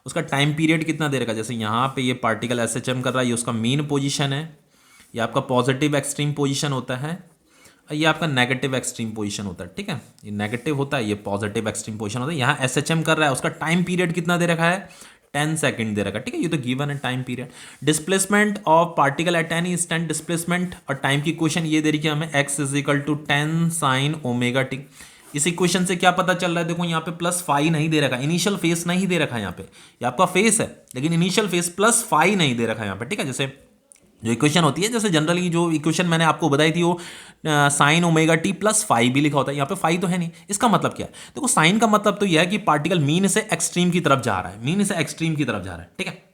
उसका टाइम पीरियड कितना दे रखा है, जैसे यहाँ पे ये पार्टिकल एसएचएम कर रहा है, ये उसका मीन पोजीशन है, ये आपका पॉजिटिव एक्सट्रीम पोजीशन होता है, और ये आपका नेगेटिव एक्सट्रीम पोजीशन होता है। ठीक है, ये नेगेटिव होता है, ये पॉजिटिव एक्सट्रीम पोजीशन होता है। यहाँ एसएचएम कर रहा है, उसका टाइम पीरियड कितना दे रखा है, 10 सेकंड दे रखा है। ठीक है, ये तो गिवन है time period. Displacement of particle at any instant, displacement और टाइम की इक्वेशन ये दे रही है हमें, x is equal to 10 sine omega T. इस इक्वेशन से क्या पता चल रहा है, देखो यहाँ पे +5 नहीं दे रखा, इनिशियल फेस नहीं दे रखा यहाँ पे, ये आपका फेस है लेकिन इनिशियल फेस +5 नहीं दे रखा यहाँ पे। ठीक है, जैसे जो इक्वेशन होती है, जैसे जनरली जो इक्वेशन मैंने आपको बताई थी वो साइन ओमेगा टी +5 भी लिखा होता है, यहाँ पे 5 तो है नहीं। इसका मतलब क्या है, देखो साइन का मतलब तो यह है कि पार्टिकल मीन से एक्सट्रीम की तरफ जा रहा है, मीन से एक्सट्रीम की तरफ जा रहा है। ठीक है,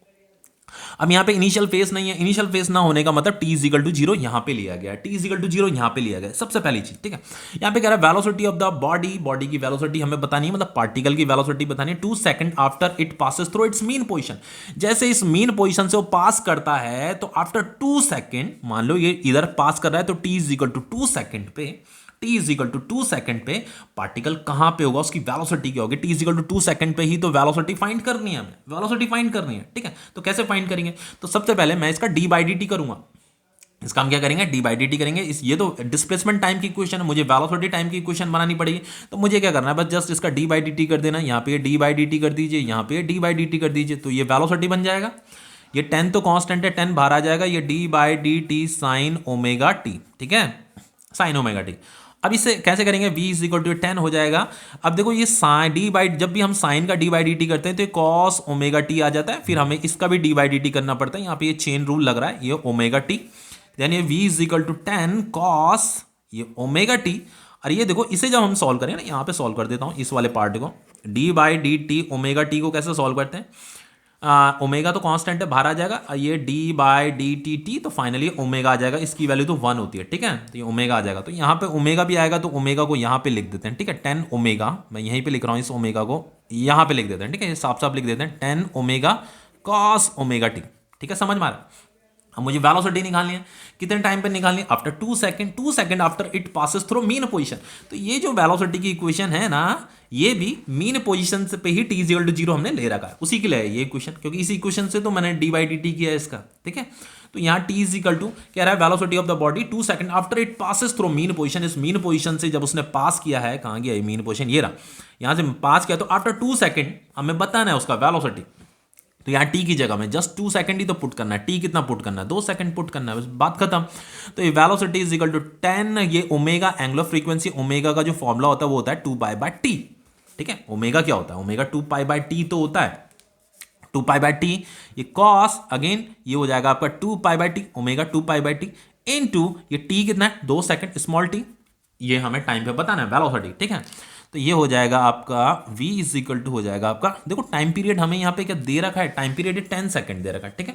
अब यहाँ पे इनिशियल फेस नहीं है, इनिशियल फेस ना होने का मतलब t इज इक्वल टू 0 यहाँ पे लिया गया है, t इज इक्वल टू 0 यहाँ पे लिया गया है, सबसे पहली चीज। ठीक है, यहाँ पे कह रहा है velocity of the body, body की वेलोसिटी हमें बतानी है, मतलब पार्टिकल की वेलोसिटी बतानी है 2 second after it passes through it's mean position. जैसे इस मीन पोजीशन से वो पास करता है तो आफ्टर 2 सेकंड, मान लो ये इधर पास कर रहा है तो t is equal to 2 second पे, t is equal to 2 second पे पार्टिकल कहां पे होगा, उसकी वेलोसिटी क्या होगी, t is equal to 2 second पे ही तो वेलोसिटी फाइंड करनी है हमें, वेलोसिटी फाइंड करनी है। ठीक है, तो कैसे फाइंड करेंगे, तो सबसे पहले मैं इसका d बाई डी टी करूंगा, इसका हम क्या करेंगे, d बाई डी टी करेंगे। इस ये तो डिस्प्लेसमेंट टाइम की इक्वेशन है, मुझे वेलोसिटी टाइम की इक्वेशन बनानी पड़ेगी, तो मुझे क्या करना है, बस जस्ट इसका d बाई डी टी कर देना, यहाँ पे d बाई डी टी कर दीजिए, यहाँ पे d बाई डी टी कर दीजिए, तो ये वेलोसिटी बन जाएगा। ये 10 तो कांस्टेंट है, 10 बाहर आ जाएगा, ये d by D T sign omega T. ठीक है, साइन ओमेगा टी। अब इसे कैसे करेंगे, v इज इक्वल टू 10 हो जाएगा। अब देखो ये साइन डी बाई, जब भी हम साइन का d बाई डी टी करते हैं तो ये कॉस ओमेगा टी आ जाता है, फिर हमें इसका भी d बाई डी टी करना पड़ता है। यहाँ पे ये चेन रूल लग रहा है, ये ओमेगा टी, देन ये v is equal to 10 cos ये ओमेगा टी। और ये देखो इसे जब हम सॉल्व करें ना, यहाँ पे सॉल्व कर देता हूँ इस वाले पार्ट को, d by D T omega T को कैसे सॉल्व करते हैं, ओमेगा तो कांस्टेंट है, बाहर आ जाएगा, ये d by D T T, तो फाइनली ओमेगा आ जाएगा, इसकी वैल्यू तो 1 होती है। ठीक है, तो ये ओमेगा आ जाएगा, तो यहाँ पे ओमेगा भी आएगा, तो ओमेगा को यहाँ पे लिख देते हैं। ठीक है, 10 ओमेगा, मैं यहीं पे लिख रहा हूँ, इस ओमेगा को यहाँ पे लिख देते हैं। ठीक है, ये साफ साफ लिख देते हैं 10 ओमेगा कॉस ओमेगा टी। ठीक है, समझ में आ रहा है। अब मुझे वेलोसिटी निकालनी है, कितने टाइम पे निकालनी है, after 2 second, 2 second after it passes through mean position. तो ये जो वेलोसिटी की इक्वेशन है ना, ये भी मीन पोजीशन से पे ही t इक्वल टू 0 हमने ले रखा है, उसी के लिए है ये इक्वेशन, क्योंकि इस इक्वेशन से तो मैंने d बाई डी टी किया है इसका। ठीक है, तो यहाँ t इज इक्वल टू कह रहा है velocity of the body 2 second after it passes through mean position. इस मीन पोजीशन से जब उसने पास किया है, कहाँ गया मीन पोजीशन, ये रहा, यहाँ से पास किया, तो आफ्टर 2 सेकंड हमें बताना है उसका वेलोसिटी। तो यहाँ t की जगह में जस्ट 2 सेकंड ही तो पुट करना है, t कितना पुट करना है, 2 सेकंड पुट करना है, बस बात खत्म। तो ये वेलोसिटी इज इक्वल टू 10, ये ओमेगा एंगुलर फ्रीक्वेंसी, ओमेगा का जो फॉर्मूला होता है वो होता है 2 पाई बाय टी। ठीक है, ओमेगा क्या होता है, ओमेगा 2 पाई बाय टी तो होता है, टू पाई बाई टी, ये कॉस अगेन ये हो जाएगा आपका 2 pi by T omega 2 pi by T into ये टी कितना है 2 सेकंड स्मॉल टी, ये हमें टाइम पे बताना है वेलोसिटी, ठीक है। तो ये हो जाएगा आपका v इज इक्वल टू हो जाएगा आपका, देखो टाइम पीरियड हमें यहाँ पे क्या दे रखा है, टाइम पीरियड 10 सेकंड दे रखा है, ठीक है।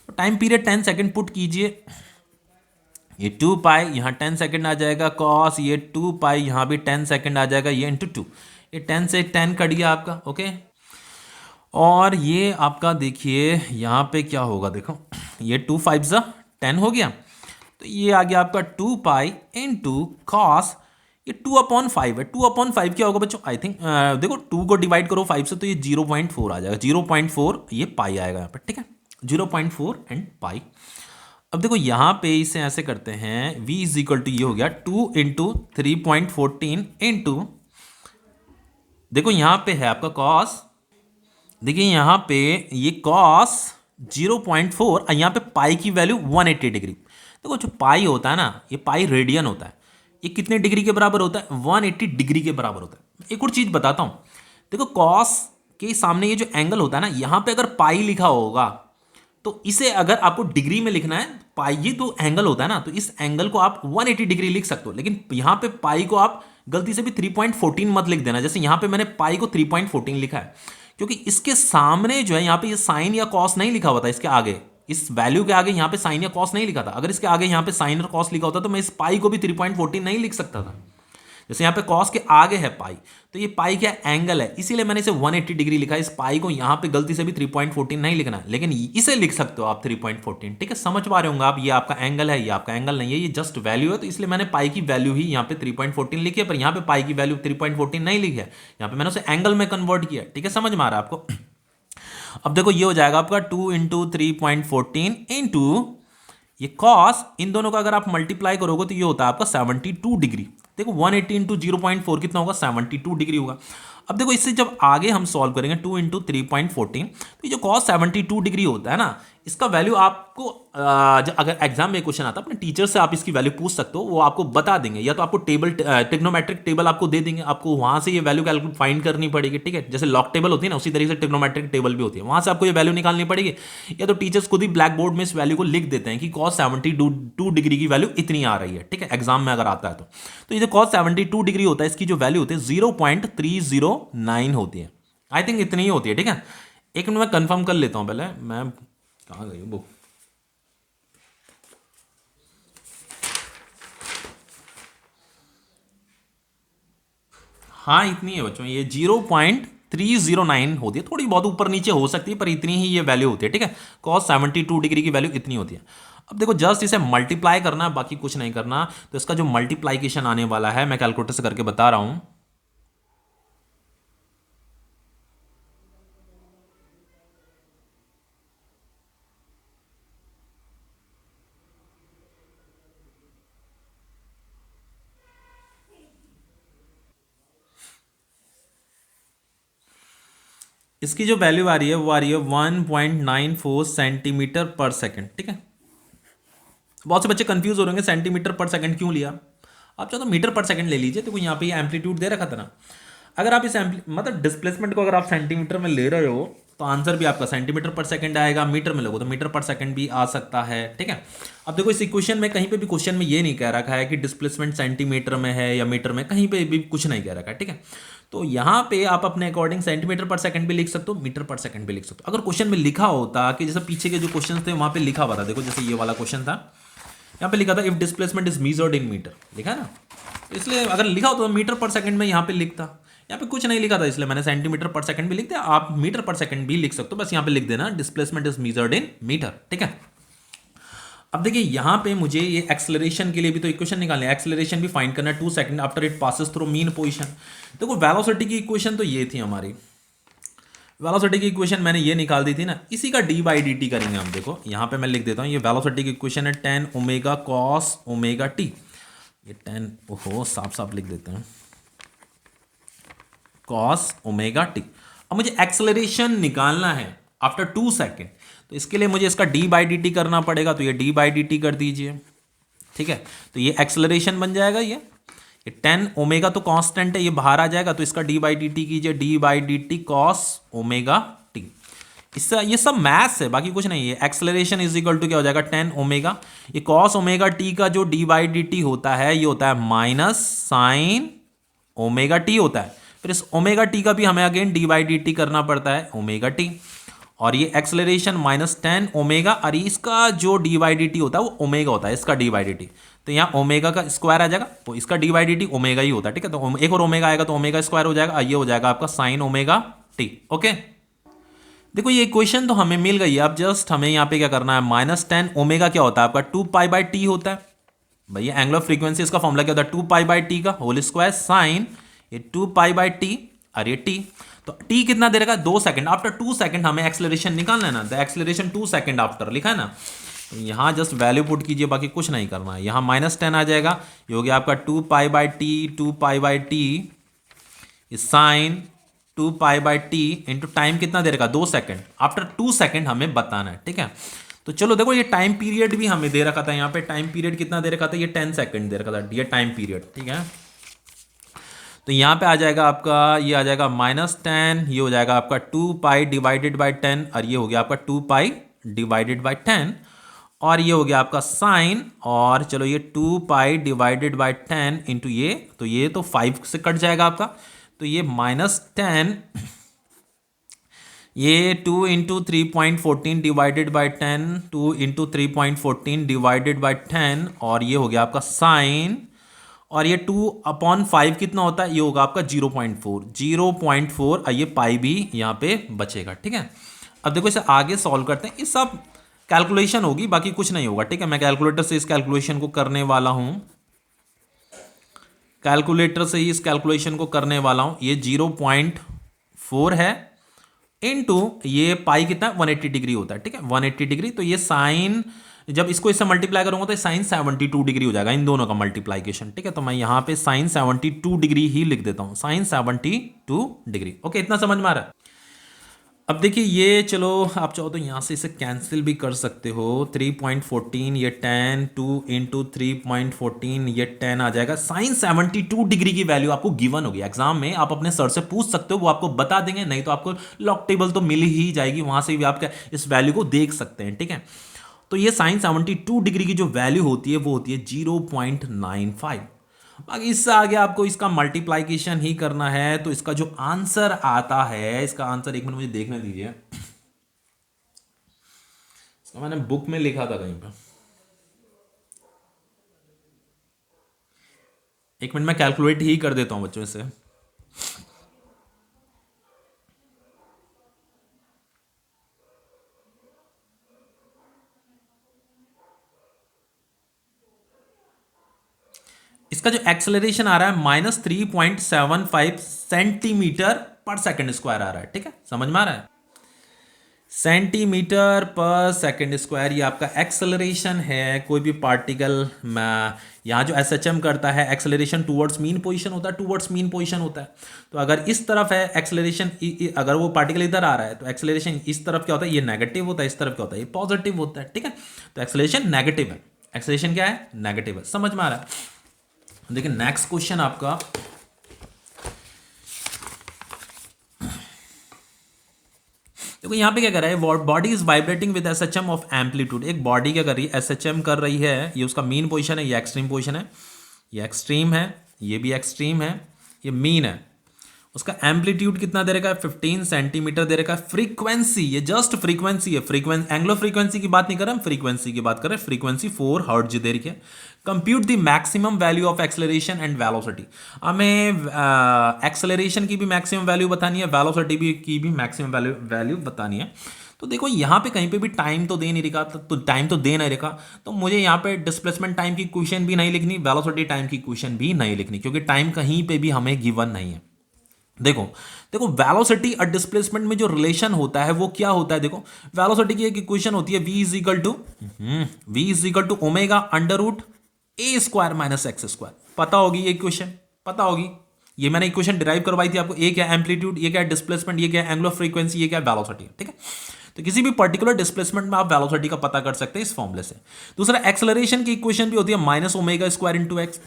तो टाइम पीरियड 10 सेकंड पुट कीजिए, ये 2 पाई यहाँ 10 सेकंड आ जाएगा, कॉस ये 2 पाई यहाँ भी 10 सेकंड आ जाएगा, ये इंटू 2, ये 10 से 10 कट गया आपका, ओके। और ये आपका देखिए यहाँ पे क्या होगा, देखो ये 2 5 ज़ा 10 हो गया, तो ये आ गया आपका 2 पाई इंटू कॉस ये 2/5 है। 2/5 क्या होगा बच्चों, आई थिंक देखो 2 को डिवाइड करो 5 से तो ये 0.4 आ जाएगा, 0.4 ये पाई आएगा यहाँ पर, ठीक है, 0.4 एंड पाई। अब देखो यहाँ पे इसे ऐसे करते हैं, v इज इक्वल टू ये हो गया 2 इंटू 3.14 इंटू, देखो यहाँ पे है आपका कॉस, देखिए यहाँ पे ये कॉस 0.4 यहाँ पे पाई की वैल्यू 180 डिग्री। देखो जो पाई होता है ना, ये पाई रेडियन होता है, ये कितने डिग्री के बराबर होता है, 180 डिग्री के बराबर होता है। एक और चीज़ बताता हूँ, देखो कॉस के सामने ये जो एंगल होता है ना, यहाँ पे अगर पाई लिखा होगा तो इसे अगर आपको डिग्री में लिखना है, पाई ये तो एंगल होता है ना, तो इस एंगल को आप 180 डिग्री लिख सकते हो, लेकिन यहाँ पे पाई को आप गलती से भी 3.14 मत लिख देना। जैसे यहाँ पे मैंने पाई को 3.14 लिखा है, क्योंकि इसके सामने जो है यहाँ पे ये साइन या कॉस नहीं लिखा हुआ था, इसके आगे इस वैल्यू के आगे यहाँ पे साइन या कॉस नहीं लिखा था। अगर इसके आगे यहाँ पे साइन और कॉस लिखा होता तो मैं इस पाई को भी 3.14 नहीं लिख सकता था। जैसे यहाँ पे कॉस के आगे है पाई, तो ये पाई क्या एंगल है, इसीलिए मैंने इसे 180 डिग्री लिखा है। इस पाई को यहाँ पे गलती से भी 3.14 नहीं लिखना है, लेकिन इसे लिख सकते हो आप 3.14, ठीक है। समझ पा रहे होंगे आप, ये आपका एंगल है, ये आपका एंगल नहीं है, ये जस्ट वैल्यू है, तो इसलिए मैंने पाई की वैल्यू ही यहाँ पे 3.14 लिखी है, पर यहाँ पे पाई की वैल्यू 3.14 नहीं लिखी है, यहाँ पे मैंने उसे एंगल में कन्वर्ट किया, ठीक है। समझ में आ रहा है आपको। अब देखो ये हो जाएगा आपका 2 इंटू 3.14 इंटू ये कॉस, इन दोनों का अगर आप मल्टीप्लाई करोगे तो ये होता है आपका 72 डिग्री। देखो 180 इंटू 0.4 कितना होगा, 72 डिग्री होगा। अब देखो इससे जब आगे हम सॉल्व करेंगे 2 इंटू 3.14, तो ये जो कॉस 72 डिग्री होता है ना, इसका वैल्यू आपको अगर एग्जाम में क्वेश्चन आता है अपने टीचर से आप इसकी वैल्यू पूछ सकते हो, वो आपको बता देंगे, या तो आपको टेबल ट्रिग्नोमेट्रिक टेबल आपको दे देंगे, आपको वहां से ये वैल्यू कैलकुलेट फाइंड करनी पड़ेगी, ठीक है। जैसे लॉग टेबल होती है ना, उसी तरीके से ट्रिग्नोमेट्रिक टेबल भी होती है, वहां से आपको ये वैल्यू निकालनी पड़ेगी, या तो टीचर्स खुद ही ब्लैक बोर्ड में इस वैल्यू को लिख देते हैं कि कॉस 72 डिग्री की वैल्यू इतनी आ रही है, ठीक है, एग्जाम में अगर आता है तो ये जो कॉस 72 डिग्री होता है, इसकी जो वैल्यू होती है 0.309 होती है, आई थिंक इतनी ही होती है, ठीक है। एक मिनट मैं कंफर्म कर लेता हूं पहले, मैं कहाँ गई बुक, हाँ इतनी है बच्चों, ये 0.309 होती है, थोड़ी बहुत ऊपर नीचे हो सकती है पर इतनी ही ये वैल्यू होती है, ठीक है। कॉस 72 डिग्री की वैल्यू इतनी होती है। अब देखो जस्ट इसे मल्टीप्लाई करना है, बाकी कुछ नहीं करना, तो इसका जो मल्टीप्लाइकेशन आने वाला है मैं कैलकुलेटर से करके बता रहा हूं। इसकी जो वैल्यू आ रही है वो आ रही है 1.94 सेंटीमीटर पर सेकंड, ठीक है। बहुत से बच्चे कंफ्यूज हो रहे होंगे सेंटीमीटर पर सेकंड क्यों लिया, आप चाहो तो मीटर पर सेकंड ले लीजिए। देखो यहाँ पे ये एम्पलीट्यूड दे रखा था ना, अगर आप इस मतलब डिस्प्लेसमेंट को अगर आप सेंटीमीटर में ले रहे हो तो आंसर भी आपका सेंटीमीटर पर सेकंड आएगा, मीटर में लोगे तो मीटर पर सेकंड भी आ सकता है, ठीक है। अब देखो इस इक्वेशन में कहीं पे भी क्वेश्चन में ये नहीं कह रखा है कि डिस्प्लेसमेंट सेंटीमीटर में है या मीटर में, कहीं पे भी कुछ नहीं कह रखा है, ठीक है। तो यहाँ पे आप अपने अकॉर्डिंग सेंटीमीटर पर सेकंड भी लिख सकते हो, मीटर पर सेकंड भी लिख सकते हो। अगर क्वेश्चन में लिखा होता कि जैसे पीछे के जो क्वेश्चन थे वहां पे लिखा हुआ था, देखो जैसे ये वाला क्वेश्चन था, यहाँ पे लिखा था if displacement is measured in metre, लिखा है ना, तो इसलिए अगर लिखा होता तो मीटर पर सेकंड में यहाँ पे लिखता, यहाँ पे कुछ नहीं लिखा था इसलिए मैंने सेंटीमीटर पर सेकंड भी लिख दिया। आप मीटर पर सेकंड भी लिख सकते हो, बस यहाँ पे लिख देना displacement is measured in metre, ठीक है। अब देखिए यहाँ पे मुझे ये एक्सेलरेशन के लिए भी तो इक्वेशन निकालनी है, एक्सेलरेशन भी फाइंड करना है 2 second after it passes through mean position. देखो वेलोसिटी की इक्वेशन तो ये थी हमारी, वेलोसिटी की इक्वेशन मैंने ये निकाल दी थी ना, इसी का डी बाई डी टी करेंगे हम। देखो यहाँ पे मैं लिख देता हूँ, ये वेलोसिटी की इक्वेशन है 10 ओमेगा कॉस ओमेगा टी, ये 10 ओहो साफ साफ लिख देते हैं कॉस ओमेगा टी। अब मुझे एक्सेलरेशन निकालना है आफ्टर 2 सेकेंड, तो इसके लिए मुझे इसका डी बाई डी टी करना पड़ेगा, तो ये डी बाई डी टी कर दीजिए, ठीक है। तो ये एक्सेलरेशन बन जाएगा, ये 10 ओमेगा तो कांस्टेंट है, ये बाहर आ जाएगा, तो इसका डी बाई डी टी कीजिए, D by D T cos omega T. इससे ये सब मैथ्स है, बाकी कुछ नहीं है। एक्सेलरेशन इज इक्वल टू क्या हो जाएगा 10 ओमेगा, ये कॉस ओमेगा टी का जो डी बाई डी टी होता है ये होता है माइनस साइन ओमेगा टी होता है। फिर इस ओमेगा टी का भी हमें again D by D T करना पड़ता है ओमेगा टी, और ये एक्सेलरेशन माइनस 10 ओमेगा, और इसका जो डी बाई डी टी होता है वो ओमेगा होता है, इसका डी बाई डी टी। तो यहाँ ओमेगा का स्क्वायर आ जाएगा, तो इसका D by D T omega ही होता है, ठीक है। तो एक और ओमेगा आएगा तो ओमेगा स्क्वायर हो जाएगा, ये हो जाएगा आपका साइन ओमेगा टी। ओके, देखो ये इक्वेशन तो हमें मिल गई है। अब जस्ट हमें यहाँ पे क्या करना है, माइनस 10 ओमेगा क्या होता है आपका 2 पाई बाई टी होता है भैया। एंगुलर फ्रीक्वेंसी इसका फॉर्मूला क्या होता है 2 पाई बाई टी का होल स्क्वायर साइन ये 2 पाई बाई टी, अरे टी, तो टी कितना दे रखा है 2 सेकंड। आफ्टर 2 सेकंड हमें एक्सेलरेशन निकालना है ना, द एक्सेलरेशन 2 सेकंड आफ्टर लिखा है ना, तो यहाँ जस्ट वैल्यू पुट कीजिए, बाकी कुछ नहीं करना है। यहाँ माइनस 10 आ जाएगा, ये हो गया आपका 2 pi by T, 2 pi by T sine 2 pi by T into time कितना दे रखा 2 सेकंड। आफ्टर 2 सेकंड हमें बताना है, ठीक है। तो चलो देखो ये टाइम पीरियड भी हमें दे रखा था, यहाँ पे टाइम पीरियड कितना दे रखा था, ये 10 सेकंड दे रखा था, ये टाइम पीरियड, ठीक है। तो यहाँ पे आ जाएगा आपका, ये आ जाएगा माइनस 10, ये हो जाएगा आपका 2 पाई डिवाइडेड बाई 10, और ये हो गया आपका 2 पाई डिवाइडेड बाई 10, और ये हो गया आपका साइन, और चलो ये 2 पाई डिवाइडेड बाई 10 इंटू ये, तो ये तो 5 से कट जाएगा आपका, तो ये माइनस 10, ये 2 into 3.14 divided by 10, 2 into 3.14 divided by 10, और ये हो गया आपका साइन, और ये 2/5 कितना होता है, ये होगा आपका 0.4, 0.4, ये पाई भी यहाँ पे बचेगा, ठीक है। अब देखो इसे आगे सॉल्व करते हैं, ये सब कैलकुलेशन होगी, बाकी कुछ नहीं होगा, ठीक है। मैं कैलकुलेटर से इस कैलकुलेशन को करने वाला हूँ, कैलकुलेटर से ही इस कैलकुलेशन को करने वाला हूँ। ये 0.4 है इनटू ये पाई कितना 180 डिग्री होता है, ठीक है, 180 डिग्री। तो ये साइन, जब इसको इससे मल्टीप्लाई करूंगा तो साइन 72 डिग्री हो जाएगा, इन दोनों का मल्टीप्लाइकेशन, ठीक है। तो मैं यहाँ पे साइन 72 डिग्री ही लिख देता हूँ, साइन 72 डिग्री। ओके, इतना समझ में आ रहा है। अब देखिए ये, चलो आप चाहो तो यहाँ से इसे कैंसिल भी कर सकते हो, 3.14 ये 10, 2 इंटू 3.14 ये 10 आ जाएगा। साइन 72 डिग्री की वैल्यू आपको गिवन होगी एग्जाम में, आप अपने सर से पूछ सकते हो, वो आपको बता देंगे, नहीं तो आपको लॉग टेबल तो मिल ही जाएगी, वहां से भी आप इस वैल्यू को देख सकते हैं, ठीक है। तो ये साइन 72 डिग्री की जो वैल्यू होती है वो होती है 0.95। बाकी इससे आगे आपको इसका मल्टीप्लाइकेशन ही करना है, तो इसका जो आंसर आता है, इसका आंसर एक मिनट मुझे देखने दीजिए, इसका मैंने बुक में लिखा था कहीं पर, एक मिनट मैं कैलकुलेट ही कर देता हूं बच्चों से। इसका जो एक्सेलरेशन आ रहा है -3.75 सेंटीमीटर पर सेकंड स्क्वायर आ रहा है, ठीक है, समझ में आ रहा है, सेंटीमीटर पर सेकंड स्क्वायर ये आपका एक्सेलरेशन है। कोई भी पार्टिकल यहाँ जो एसएचएम करता है, एक्सेलरेशन टूवर्ड्स मीन पोजीशन होता है, टूवर्ड्स मीन पोजीशन होता है। तो अगर इस तरफ है एक्सेलरेशन, अगर वो पार्टिकल इधर आ रहा है तो एक्सेलरेशन इस तरफ क्या होता है, ये नेगेटिव होता है, इस तरफ क्या होता है, ये पॉजिटिव होता है, ठीक है। तो एक्सेलरेशन नेगेटिव है, एक्सेलरेशन क्या है, नेगेटिव है, समझ में आ रहा है। देखिए नेक्स्ट क्वेश्चन आपका, देखो यहाँ पे क्या कर रहा है, body is vibrating with SHM of amplitude. एक बॉडी क्या कर रही है, एसएचएम कर रही है, ये उसका मीन पोजीशन है, ये एक्सट्रीम पोजीशन है, ये एक्सट्रीम है, ये भी एक्सट्रीम है, ये मीन है। उसका एम्पलीट्यूड कितना दे रखा है 15 सेंटीमीटर दे रखा है। फ्रीक्वेंसी, ये जस्ट फ्रीक्वेंसी है, फ्रीक्वेंसी एंग्लो फ्रीक्वेंसी की बात नहीं कर रहे हम, फ्रीक्वेंसी की बात कर रहे हैं। फ्रीक्वेंसी 4 हर्ट्ज दे रखी है। Compute the maximum value of acceleration and velocity. हमें एक्सेलरेशन की भी मैक्सिमम वैल्यू बतानी है, वेलोसिटी भी की भी मैक्सिमम वैल्यू बतानी है। तो देखो यहाँ पे कहीं पे भी टाइम तो दे नहीं रखा, तो टाइम तो दे नहीं रखा, तो मुझे यहाँ पे डिस्प्लेसमेंट टाइम की इक्वेशन भी नहीं लिखनी, वेलोसिटी टाइम की इक्वेशन भी नहीं लिखनी, क्योंकि टाइम कहीं पे भी हमें गिवन नहीं है। देखो देखो वेलोसिटी और डिस्प्लेसमेंट में जो रिलेशन होता है वो क्या होता है, देखो वेलोसिटी की एक इक्वेशन होती है v is equal to omega under root a square minus x square. पता होगी ये इक्वेशन, पता होगी, ये मैंने इक्वेशन डिराइव करवाई थी आपको। ए क्या एम्पलीट्यूड, ये क्या डिस्प्लेसमेंट, ये क्या एंगुलर फ्रीक्वेंसी, ये क्या वेलोसिटी, ठीक है। तो किसी भी पर्टिकुलर डिस्प्लेसमेंट में आप वेलोसिटी का पता कर सकते हैं इस फॉर्मूले से। दूसरा एक्सेलरेशन की इक्वेशन भी होती है minus omega square into x.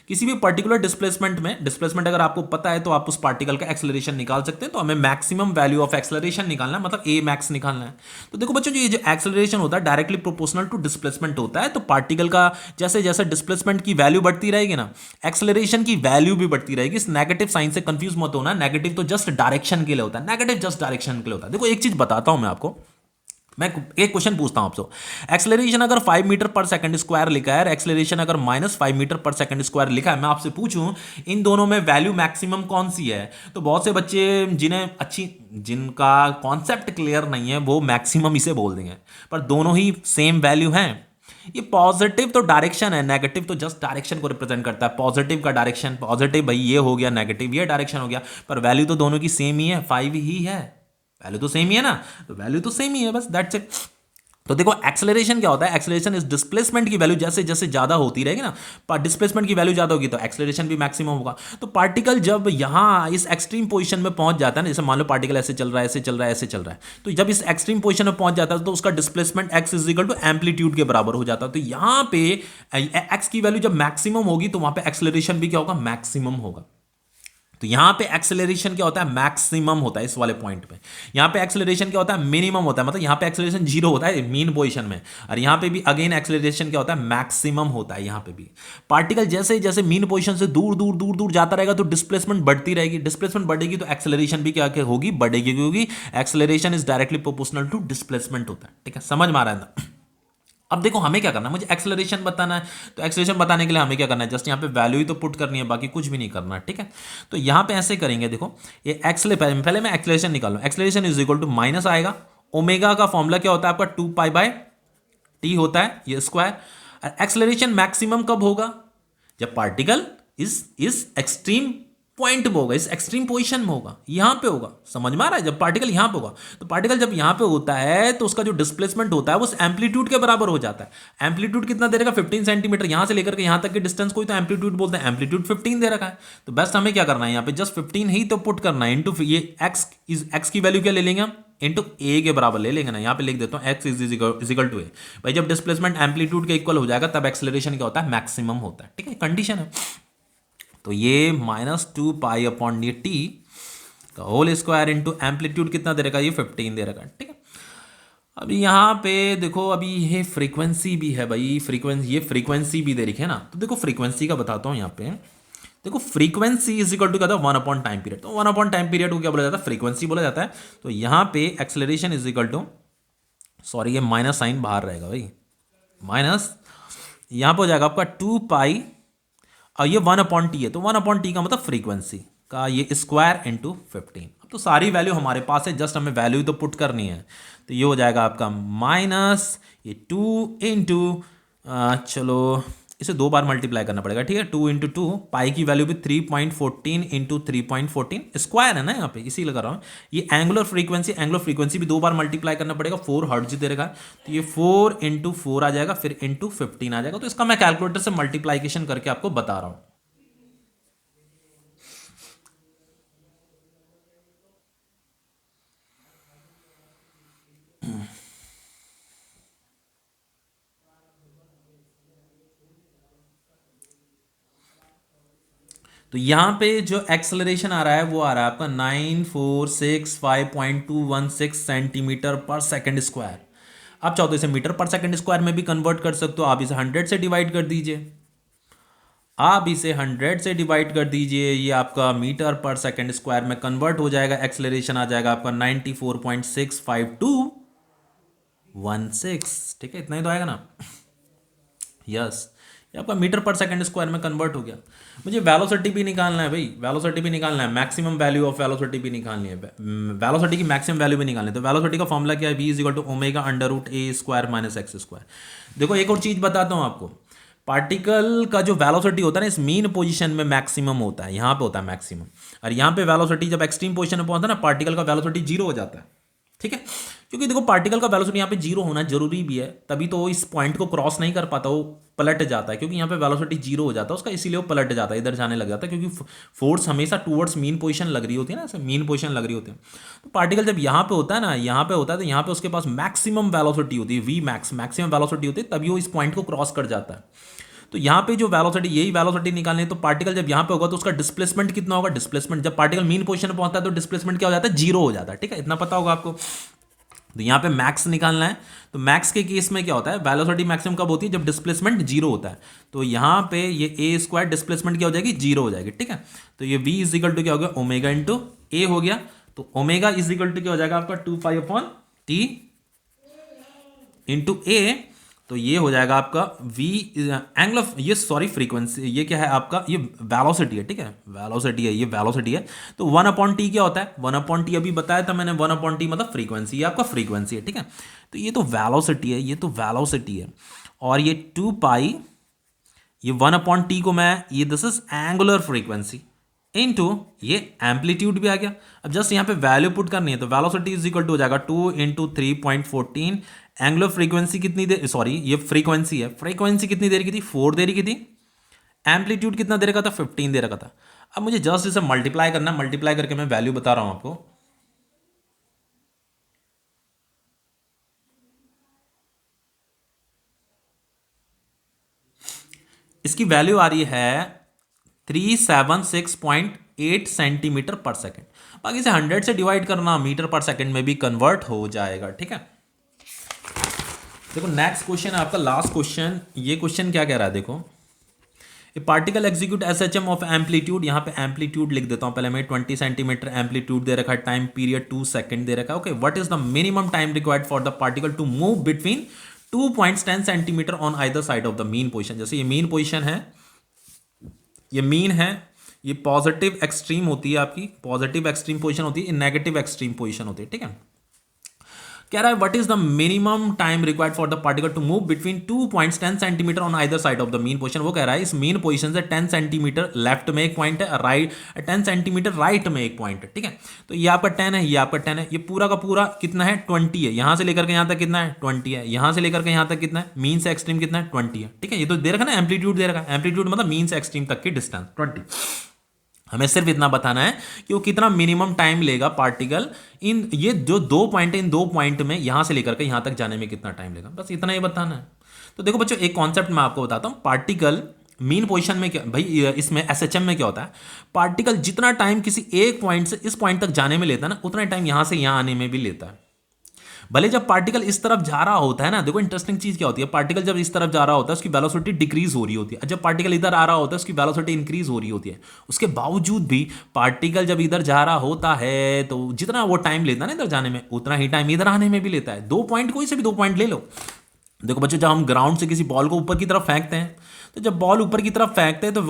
किसी भी पर्टिकुलर डिस्प्लेसमेंट में, डिस्प्लेसमेंट अगर आपको पता है तो आप उस पार्टिकल का एक्सेलरेशन निकाल सकते हैं। तो हमें मैक्सिमम वैल्यू ऑफ एक्सेलरेशन निकालना है, मतलब ए मैक्स निकालना है। तो देखो बच्चों, ये जो एक्सेलरेशन होता है डायरेक्टली प्रोपोर्शनल टू डिस्प्लेसमेंट होता है। तो पार्टिकल का जैसे जैसे डिस्प्लेसमेंट की वैल्यू बढ़ती रहेगी ना, एक्सेलरेशन की वैल्यू भी बढ़ती रहेगी। इस नेगेटिव साइन से कंफ्यूज मत होना, नेगेटिव तो जस्ट डायरेक्शन के लिए होता है, नेगेटिव जस्ट डायरेक्शन के लिए होता है। देखो एक चीज बताता हूं मैं आपको, मैं एक क्वेश्चन पूछता हूं आपसे। एक्सेलरेशन अगर 5 मीटर पर सेकंड स्क्वायर लिखा है, एक्सेलरेशन अगर -5 मीटर पर सेकंड स्क्वायर लिखा है, मैं आपसे पूछूं इन दोनों में वैल्यू मैक्सिमम कौन सी है? तो बहुत से बच्चे जिनका कॉन्सेप्ट क्लियर नहीं है वो मैक्सिमम इसे बोल देंगे, पर दोनों ही सेम वैल्यू हैं। ये पॉजिटिव तो डायरेक्शन है, नेगेटिव तो जस्ट डायरेक्शन को रिप्रेजेंट करता है। पॉजिटिव का डायरेक्शन, पॉजिटिव भाई ये हो गया, नेगेटिव ये डायरेक्शन हो गया, पर वैल्यू तो दोनों की सेम ही है, 5 ही है। वैल्यू तो सेम ही है ना, तो वैल्यू तो सेम ही है, बस दैट्स इट। तो देखो एक्सेलरेशन क्या होता है, एक्सेलरेशन इस डिस्प्लेसमेंट की वैल्यू जैसे जैसे ज्यादा होती रहेगी ना, पर डिस्प्लेसमेंट की वैल्यू ज्यादा होगी तो एक्सेलरेशन भी मैक्सिमम होगा। तो पार्टिकल जब यहां इस एक्सट्रीम पोजीशन में पहुंच जाता है ना, जैसे मान लो पार्टिकल ऐसे चल रहा है, ऐसे चल रहा है, ऐसे चल रहा है, तो जब इस एक्सट्रीम पोजीशन में पहुंच जाता है तो उसका displacement x is equal to amplitude के बराबर हो जाता है। तो यहां पे x की वैल्यू जब मैक्सिमम होगी तो वहां पे एक्सेलरेशन भी क्या होगा, मैक्सिमम होगा। तो यहां पे एक्सेलरेशन क्या होता है, मैक्सिमम होता है इस वाले पॉइंट पे। यहां पे एक्सेलरेशन क्या होता है, मिनिमम होता है, मतलब यहां पे एक्सेलरेशन 0 होता है मीन पोजीशन में, और यहां पे भी अगेन एक्सेलरेशन क्या होता है, मैक्सिमम होता है। यहां पे भी पार्टिकल जैसे जैसे मीन पोजीशन से दूर दूर दूर दूर जाता रहेगा तो डिस्प्लेसमेंट बढ़ती रहेगी, डिस्प्लेसमेंट बढ़ेगी तो एक्सेलरेशन भी क्या होगी, बढ़ेगी, क्योंकि acceleration is directly proportional to displacement होता है। ठीक है, समझ में आ रहा है ना? अब देखो हमें क्या करना है, मुझे एक्सेलरेशन बताना है, तो एक्सेलरेशन बताने के लिए हमें क्या करना है, जस्ट यहाँ पे वैल्यू ही तो पुट करनी है, बाकी कुछ भी नहीं करना है। ठीक है, तो यहाँ पे ऐसे करेंगे, देखो ये पहले मैं एक्सेलरेशन निकालूं, acceleration is equal to minus आएगा, ओमेगा का फॉर्मूला क्या होता है आपका 2π/t होता है ये स्क्वायर। एक्सेलरेशन मैक्सिमम कब होगा, जब पार्टिकल इस एक्सट्रीम पॉइंट पे होगा, इस एक्सट्रीम पोजीशन में होगा, यहां पे होगा। समझ में आ रहा है, जब पार्टिकल यहां पे होगा, तो पार्टिकल जब यहां पे होता है तो उसका जो डिस्प्लेसमेंट होता है वो उस एम्पलीट्यूड के बराबर हो जाता है। एम्पलीट्यूड कितना दे रखा है, 15 सेंटीमीटर, यहां से लेकर के यहां तक के डिस्टेंस को ही तो एम्पलीट्यूड बोलते हैं, एम्पलीट्यूड 15 दे रखा है। तो बेस्ट हमें क्या करना है, यहाँ पे जस्ट 15 ही तो पुट करना है, इंटू ये एक्स की वैल्यू क्या ले लेंगे हम, इंटू ए के बराबर ले लेंगे ना। यहाँ पे लिख देता हूँ एक्स इज इक्वल टू ए। भाई जब डिस्प्लेसमेंट एम्पलीट्यूड के इक्वल हो जाएगा तब एक्सेलरेशन क्या होता है, मैक्सिमम होता है। ठीक है, कंडीशन है। तो ये -2π/t का होल स्क्वायर इंटू एम्पलीट्यूड कितना दे रखा है, ये 15 दे रखा है। ठीक है, अभी यहाँ पे देखो, अभी ये फ्रीक्वेंसी भी है भाई, फ्रीक्वेंसी भी दे रखी है ना। तो देखो फ्रीक्वेंसी का बताता हूँ यहाँ पे, देखो फ्रीक्वेंसी इज इक्वल टू क्या था, 1 टाइम पीरियड। तो 1 टाइम पीरियड को क्या बोला जाता है, फ्रीक्वेंसी बोला जाता है। तो यहाँ पे acceleration is equal to, sorry ये माइनस साइन बाहर रहेगा भाई, माइनस यहाँ पे हो जाएगा आपका 2π, और ये 1/t है, तो 1/t का मतलब फ्रीक्वेंसी का ये स्क्वायर इंटू 15। अब तो सारी वैल्यू हमारे पास है, जस्ट हमें वैल्यू तो पुट करनी है। तो ये हो जाएगा आपका माइनस ये 2 इंटू, चलो इसे 2 बार मल्टीप्लाई करना पड़ेगा। ठीक है, 2 इंटू 2, पाई की वैल्यू भी 3.14 इंटू 3.14, स्क्वायर है ना यहाँ पे, इसी लगा रहा हूँ। ये एंगुलर फ्रीक्वेंसी भी 2 बार मल्टीप्लाई करना पड़ेगा, 4 हर्ट्ज दे रखा है, तो ये 4 इंटू 4 आ जाएगा, फिर इंटू 15 आ जाएगा। तो इसका मैं कैलकुलेटर से मल्टीप्लाइकेशन करके आपको बता रहा हूँ। तो यहां पे जो एक्सेलरेशन आ रहा है वो आ रहा है आपका 9465.216 सेंटीमीटर पर सेकंड स्क्वायर। आप चाहो तो इसे मीटर पर सेकंड स्क्वायर में भी कन्वर्ट कर सकते हो, आप इसे 100 से डिवाइड कर दीजिए, आप इसे 100 से डिवाइड कर दीजिए, ये आपका मीटर पर सेकंड स्क्वायर में कन्वर्ट हो जाएगा। एक्सेलरेशन आ जाएगा आपका 94.65216। ठीक है, इतना ही तो आएगा ना, यस। ये आपका मीटर पर सेकंड स्क्वायर में कन्वर्ट हो गया। मुझे वेलोसिटी भी निकालना है भाई, वेलोसिटी भी निकालना है, मैक्सिमम वैल्यू ऑफ वेलोसिटी भी निकालनी है, वेलोसिटी की मैक्सिमम वैल्यू भी निकालनी है। तो वेलोसिटी का फॉर्मूला क्या है, v is equal to omega under root a square minus x square. देखो एक और चीज बताता हूँ आपको, पार्टिकल का जो वेलोसिटी होता है ना, इस मीन पोजीशन में मैक्सिमम होता है, यहाँ पे होता है मैक्सिमम, और यहाँ पे वेलोसिटी जब एक्सट्रीम पोजीशन में पहुंचता है ना, पार्टिकल का वेलोसिटी 0 हो जाता है। ठीक है, क्योंकि देखो पार्टिकल का वेलोसिटी यहाँ पे 0 होना जरूरी भी है, तभी तो वो इस पॉइंट को क्रॉस नहीं कर पाता, वो पलट जाता है, क्योंकि यहाँ पे वेलोसिटी 0 हो जाता है उसका, इसीलिए वो पलट जाता है, इधर जाने लग जाता है, क्योंकि फोर्स हमेशा टूवर्ड्स मीन पोजीशन लग रही होती है ना, ऐसे मीन पोजीशन लग रही होती है। तो पार्टिकल जब यहाँ पे होता है ना, यहाँ पे होता है, तो यहाँ पे उसके पास मैक्सिमम वेलोसिटी होती है, वी मैक्सिमम वेलोसिटी होती है, तभी वो इस पॉइंट को क्रॉस कर जाता है। तो यहाँ पे जो वेलोसिटी, यही वेलोसिटी निकालनी है, तो पार्टिकल जब यहाँ पे होगा तो उसका डिस्प्लेसमेंट कितना होगा, डिस्प्लेसमेंट जब पार्टिकल मीन पोजीशन में पहुंचता है तो डिस्प्लेसमेंट क्या हो जाता है, जीरो हो जाता है। ठीक है, इतना पता होगा आपको। तो यहाँ पे मैक्स निकालना है, तो मैक्स के केस में क्या होता है, वेलोसिटी मैक्सिमम कब होती है, जब डिस्प्लेसमेंट जीरो होता है। तो यहाँ पे ये ए स्क्वायर डिस्प्लेसमेंट क्या हो जाएगी, जीरो हो जाएगी। ठीक है, तो ये v इज इक्वल टू क्या हो गया, ओमेगा इंटू ए हो गया। तो ओमेगा इज इक्वल टू क्या हो जाएगा आपका 2 पाई अपॉन टी इंटू ए। तो ये हो जाएगा आपका v एंगल ऑफ, ये सॉरी फ्रीक्वेंसी, ये क्या है आपका, ये वेलोसिटी है। ठीक है, वेलोसिटी है, ये वेलोसिटी है। तो 1/t क्या होता है, 1/t अभी बताया था मैंने, 1/t मतलब फ्रीक्वेंसी, ये आपका फ्रीक्वेंसी है। ठीक है, तो ये तो वेलोसिटी है, ये तो वेलोसिटी है। और ये 2 पाई, ये 1/t को मैं, ये this is angular frequency into ये एम्पलीट्यूड भी आ गया। अब जस्ट यहाँ पे वैल्यू पुट करनी है, तो वेलोसिटी इज इक्वल टू हो जाएगा 2 इंटू 3.14। एंगुलर फ्रीक्वेंसी कितनी देर, सॉरी ये फ्रीक्वेंसी है, फ्रीक्वेंसी कितनी देर की थी, 4 देर की थी। एम्पलीट्यूड कितना देर का था, 15 देर का था। अब मुझे जस्ट इसे मल्टीप्लाई करना है, मल्टीप्लाई करके मैं वैल्यू बता रहा हूं आपको। इसकी वैल्यू आ रही है 376.8 सेंटीमीटर पर सेकेंड। बाकी इसे 100 से डिवाइड करना, मीटर पर सेकेंड में भी कन्वर्ट हो जाएगा। ठीक है, देखो नेक्स्ट क्वेश्चन है आपका, लास्ट क्वेश्चन। ये क्वेश्चन क्या कह रहा है, देखो, ए particle execute SHM of amplitude, यहाँ पे एम्पलीट्यूड लिख देता हूँ पहले मैं, 20 सेंटीमीटर एम्पलीट्यूड दे रखा है, टाइम पीरियड 2 सेकंड दे रखा है। Okay, what is the minimum time required for the particle to move between 2 points 10 centimetre on either side of the mean position. जैसे ये मीन पोजिशन है, ये मीन है, ये पॉजिटिव एक्सट्रीम होती है आपकी, पॉजिटिव एक्सट्रीम पोजिशन होती है, नेगेटिव एक्सट्रीम पोजिशन होती है। ठीक है, कह रहा है what is the minimum time required for the particle to move between 2 points 10 centimetre on either side of the mean position. वो कह रहा है इस मीन पोजीशन से 10 सेंटीमीटर लेफ्ट में एक पॉइंट है, राइट 10 सेंटीमीटर राइट में एक पॉइंट है। ठीक है, तो ये आपका 10 है, ये आपका 10 है, ये पूरा का पूरा कितना है, 20 है। यहां से लेकर के यहां तक कितना है, 20 है। यहां से लेकर के यहां तक कितना है, मीन से एक्सट्रीम कितना है, 20 है। ठीक है, ये तो दे रखा ना, एम्पलीट्यूड दे रखा है, एम्पलीट्यूड मतलब मीन से एक्सट्रीम तक की डिस्टेंस 20। हमें सिर्फ इतना बताना है कि वो कितना मिनिमम टाइम लेगा पार्टिकल, इन ये जो 2 पॉइंट है, इन 2 पॉइंट में यहां से लेकर के यहां तक जाने में कितना टाइम लेगा, बस इतना ही बताना है। तो देखो बच्चों, एक कॉन्सेप्ट मैं आपको बताता हूं, पार्टिकल मीन पोजीशन में क्या भाई, इसमें एसएचएम में क्या होता है, पार्टिकल जितना टाइम किसी एक पॉइंट से इस पॉइंट तक जाने में लेता है ना, उतना टाइम यहां से यहां आने में भी लेता है। भले जब पार्टिकल इस तरफ जा रहा होता है ना, देखो इंटरेस्टिंग चीज क्या होती है, पार्टिकल जब इस तरफ जा रहा होता है उसकी वेलोसिटी डिक्रीज हो रही होती है, जब पार्टिकल इधर आ रहा होता है उसकी वेलोसिटी इंक्रीज हो रही होती है। उसके बावजूद भी पार्टिकल जब इधर जा रहा होता है तो जितना वो टाइम लेता है ना इधर जाने में, उतना ही टाइम इधर आने में भी लेता है। 2 पॉइंट, कोई से भी 2 पॉइंट ले लो। देखो बच्चों, जब हम ग्राउंड से किसी बॉल को ऊपर की तरफ फेंकते हैं, तो जब बॉल ऊपर की तरफ फेंकते हैं तो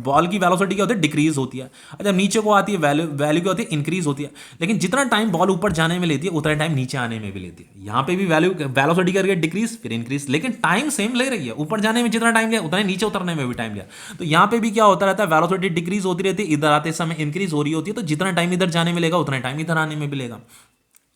बॉल की वेलोसिटी क्या होती है, डिक्रीज होती है। और जब नीचे को आती है वैल्यू क्या होती है, इंक्रीज होती है। लेकिन जितना टाइम बॉल ऊपर जाने में लेती है उतना टाइम नीचे आने में भी लेती है। यहाँ पे भी वेलोसिटी करके डिक्रीज फिर इंक्रीज, लेकिन टाइम सेम ले रही है। ऊपर जाने में जितना टाइम लिया उतना ही नीचे उतरने में भी टाइम लिया। तो यहाँ पे भी क्या होता रहता है, वेलोसिटी डिक्रीज होती रहती है, इधर आते समय इंक्रीज हो रही होती है। तो जितना टाइम इधर जाने में लेगा उतना टाइम इधर आने में भी लेगा।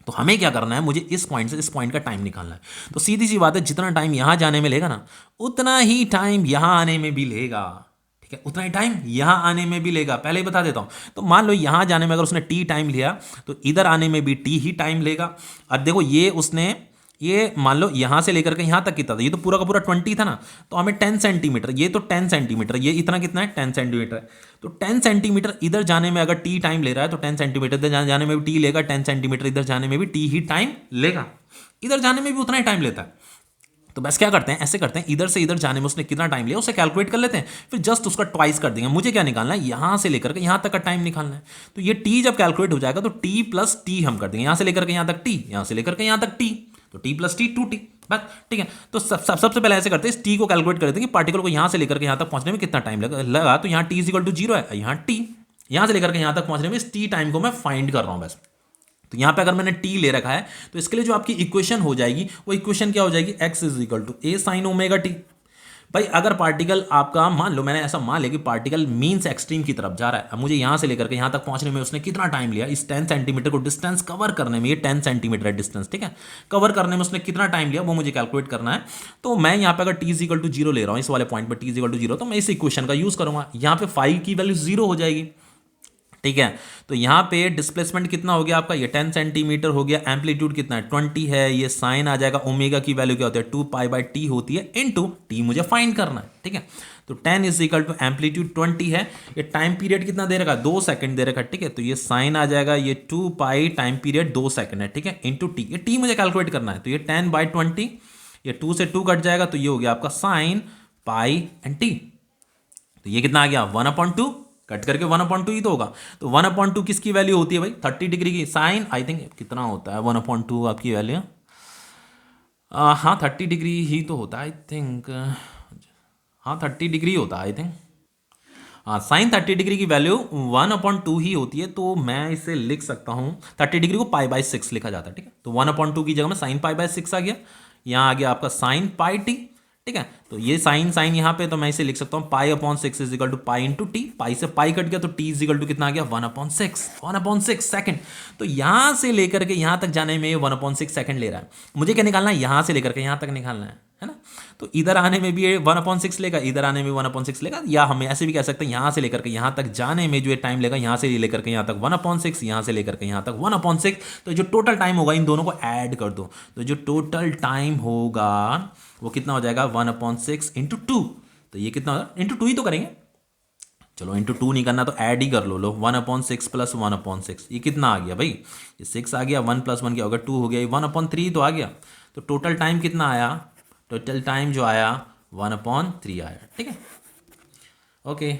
तो हमें क्या करना है, मुझे इस पॉइंट से इस पॉइंट का टाइम निकालना है। तो सीधी सी बात है, जितना टाइम यहां जाने में लेगा ना, उतना ही टाइम यहां आने में भी लेगा। ठीक है, उतना ही टाइम यहां आने में भी लेगा, पहले ही बता देता हूं। तो मान लो यहां जाने में अगर उसने टी टाइम लिया, तो इधर आने में भी टी ही टाइम लेगा। और देखो ये उसने, ये मान लो यहां से लेकर के यहां तक कितना था, ये तो पूरा का पूरा 20 था ना, तो हमें 10 सेंटीमीटर, ये तो 10 सेंटीमीटर, ये इतना कितना है, 10 सेंटीमीटर। तो 10 सेंटीमीटर इधर जाने में अगर टी टाइम ले रहा है, तो 10 सेंटीमीटर इधर जाने में भी टी लेगा, 10 सेंटीमीटर इधर जाने में भी टी ही टाइम लेगा, इधर जाने में भी उतना ही टाइम लेता है। तो बस क्या करते हैं, ऐसे करते हैं, इधर से इधर जाने में उसने कितना टाइम लिया उसे कैलकुलेट कर लेते हैं, फिर जस्ट उसका ट्वाइस कर देंगे। मुझे क्या निकालना है, यहां से लेकर के यहां तक का टाइम निकालना है। तो ये टी जब कैलकुलेट हो जाएगा तो टी प्लस टी हम कर देंगे, यहां से लेकर के यहां तक टी, यहां से लेकर के यहां तक टी, तो टी प्लस टी 2t बस। ठीक है, तो सबसे पहले ऐसे करते हैं, इस टी को कैलकुलेट कर देते हैं कि पार्टिकल को यहां से लेकर के यहां तक पहुंचने में कितना टाइम लगा। तो यहां टी इज इक्वल टू 0 है, यहां टी, यहां से लेकर के यहां तक पहुंचने में इस टी टाइम को मैं फाइंड कर रहा हूं बस। तो यहां पे अगर मैंने टी ले रखा है, तो इसके लिए जो आपकी इक्वेशन हो जाएगी, वो इक्वेशन क्या हो जाएगी, x is equal to a sine omega t. भाई अगर पार्टिकल आपका, मान लो मैंने ऐसा मान लिया कि पार्टिकल मीन से एक्सट्रीम की तरफ जा रहा है, अब मुझे यहां से लेकर के यहां तक पहुंचने में उसने कितना टाइम लिया, इस 10 सेंटीमीटर को डिस्टेंस कवर करने में, ये 10 सेंटीमीटर है डिस्टेंस, ठीक है, कवर करने में उसने कितना टाइम लिया वो मुझे कैलकुलेट करना है। तो मैं यहां पे अगर टी इज इक्वल टू 0 ले रहा हूं, इस वाले पॉइंट पर टी इज इक्वल टू 0, तो मैं इस इक्वेशन का यूज करूंगा। यहां पे फाई की वैल्यू 0 हो जाएगी, ठीक है। तो यहाँ पे डिस्प्लेसमेंट कितना हो गया आपका, ये 10 सेंटीमीटर हो गया। एम्पलीट्यूड कितना है, 20 है। ये साइन आ जाएगा, ओमेगा की वैल्यू क्या होती है, 2π/t होती है, इनटू टी मुझे फाइंड करना है। ठीक है, तो 10 इज इक्वल टू एम्पलीट्यूड 20 है। ये टाइम पीरियड कितना दे रखा है, 2 सेकंड दे रखा है। ठीक है, तो ये साइन आ जाएगा, ये 2π टाइम पीरियड 2 सेकंड है। ठीक है, इंटू टी, ये टी मुझे कैलकुलेट करना है। तो ये 10/20, ये 2 से 2 कट जाएगा, तो ये हो गया आपका साइन पाई एंड टी। तो ये कितना आ गया, 1/2, कट करके 1/2 ही तो होगा। तो 1/2 किसकी वैल्यू होती है भाई, 30 डिग्री की। साइन आई थिंक कितना होता है 1/2 आपकी वैल्यू, हाँ 30 डिग्री ही तो होता है आई थिंक, हाँ 30 डिग्री होता है आई थिंक। हाँ, साइन 30 डिग्री की वैल्यू 1/2 ही होती है। तो मैं इसे लिख सकता हूँ, 30 डिग्री को π/6 लिखा जाता है। ठीक है, तो 1/2 की जगह में साइन π/6 आ गया। यहाँ आ गया आपका साइन पाई टी। ठीक है, तो ये साइन साइन यहाँ पे, तो मैं इसे लिख सकता हूँ π/6 is equal to pi into T. Pi से पाई कट गया, तो टी इज इक्वल टू कितना आ गया, 1/6 सेकंड। तो यहाँ से लेकर के यहाँ तक जाने में 1/6 सेकंड ले रहा है। मुझे क्या निकालना है, यहाँ से लेकर के यहाँ तक निकालना है ना। तो इधर आने में भी ये 1/6 लेगा, इधर आने में 1/6 लेगा, या हम ऐसे भी कह सकते हैं यहाँ से लेकर के यहाँ तक जाने में जो ये टाइम लेगा, यहाँ से लेकर के यहाँ तक 1/6, यहाँ से लेकर के यहाँ तक 1/6। तो जो टोटल टाइम होगा इन दोनों को ऐड कर दो, तो जो टोटल टाइम होगा वो कितना हो जाएगा, 1/6 इंटू 2। तो ये कितना होगा, इंटू 2 ही तो करेंगे, चलो इंटू 2 नहीं करना तो ऐड ही कर लो 1/6 प्लस 1/6, ये कितना आ गया भाई, ये 6 आ गया, 1 + 1 क्या होगा 2 हो गया, ये 1/3 तो आ गया। तो टोटल टाइम कितना आया, टोटल टाइम जो आया 1/3 आया। ठीक है, ओके।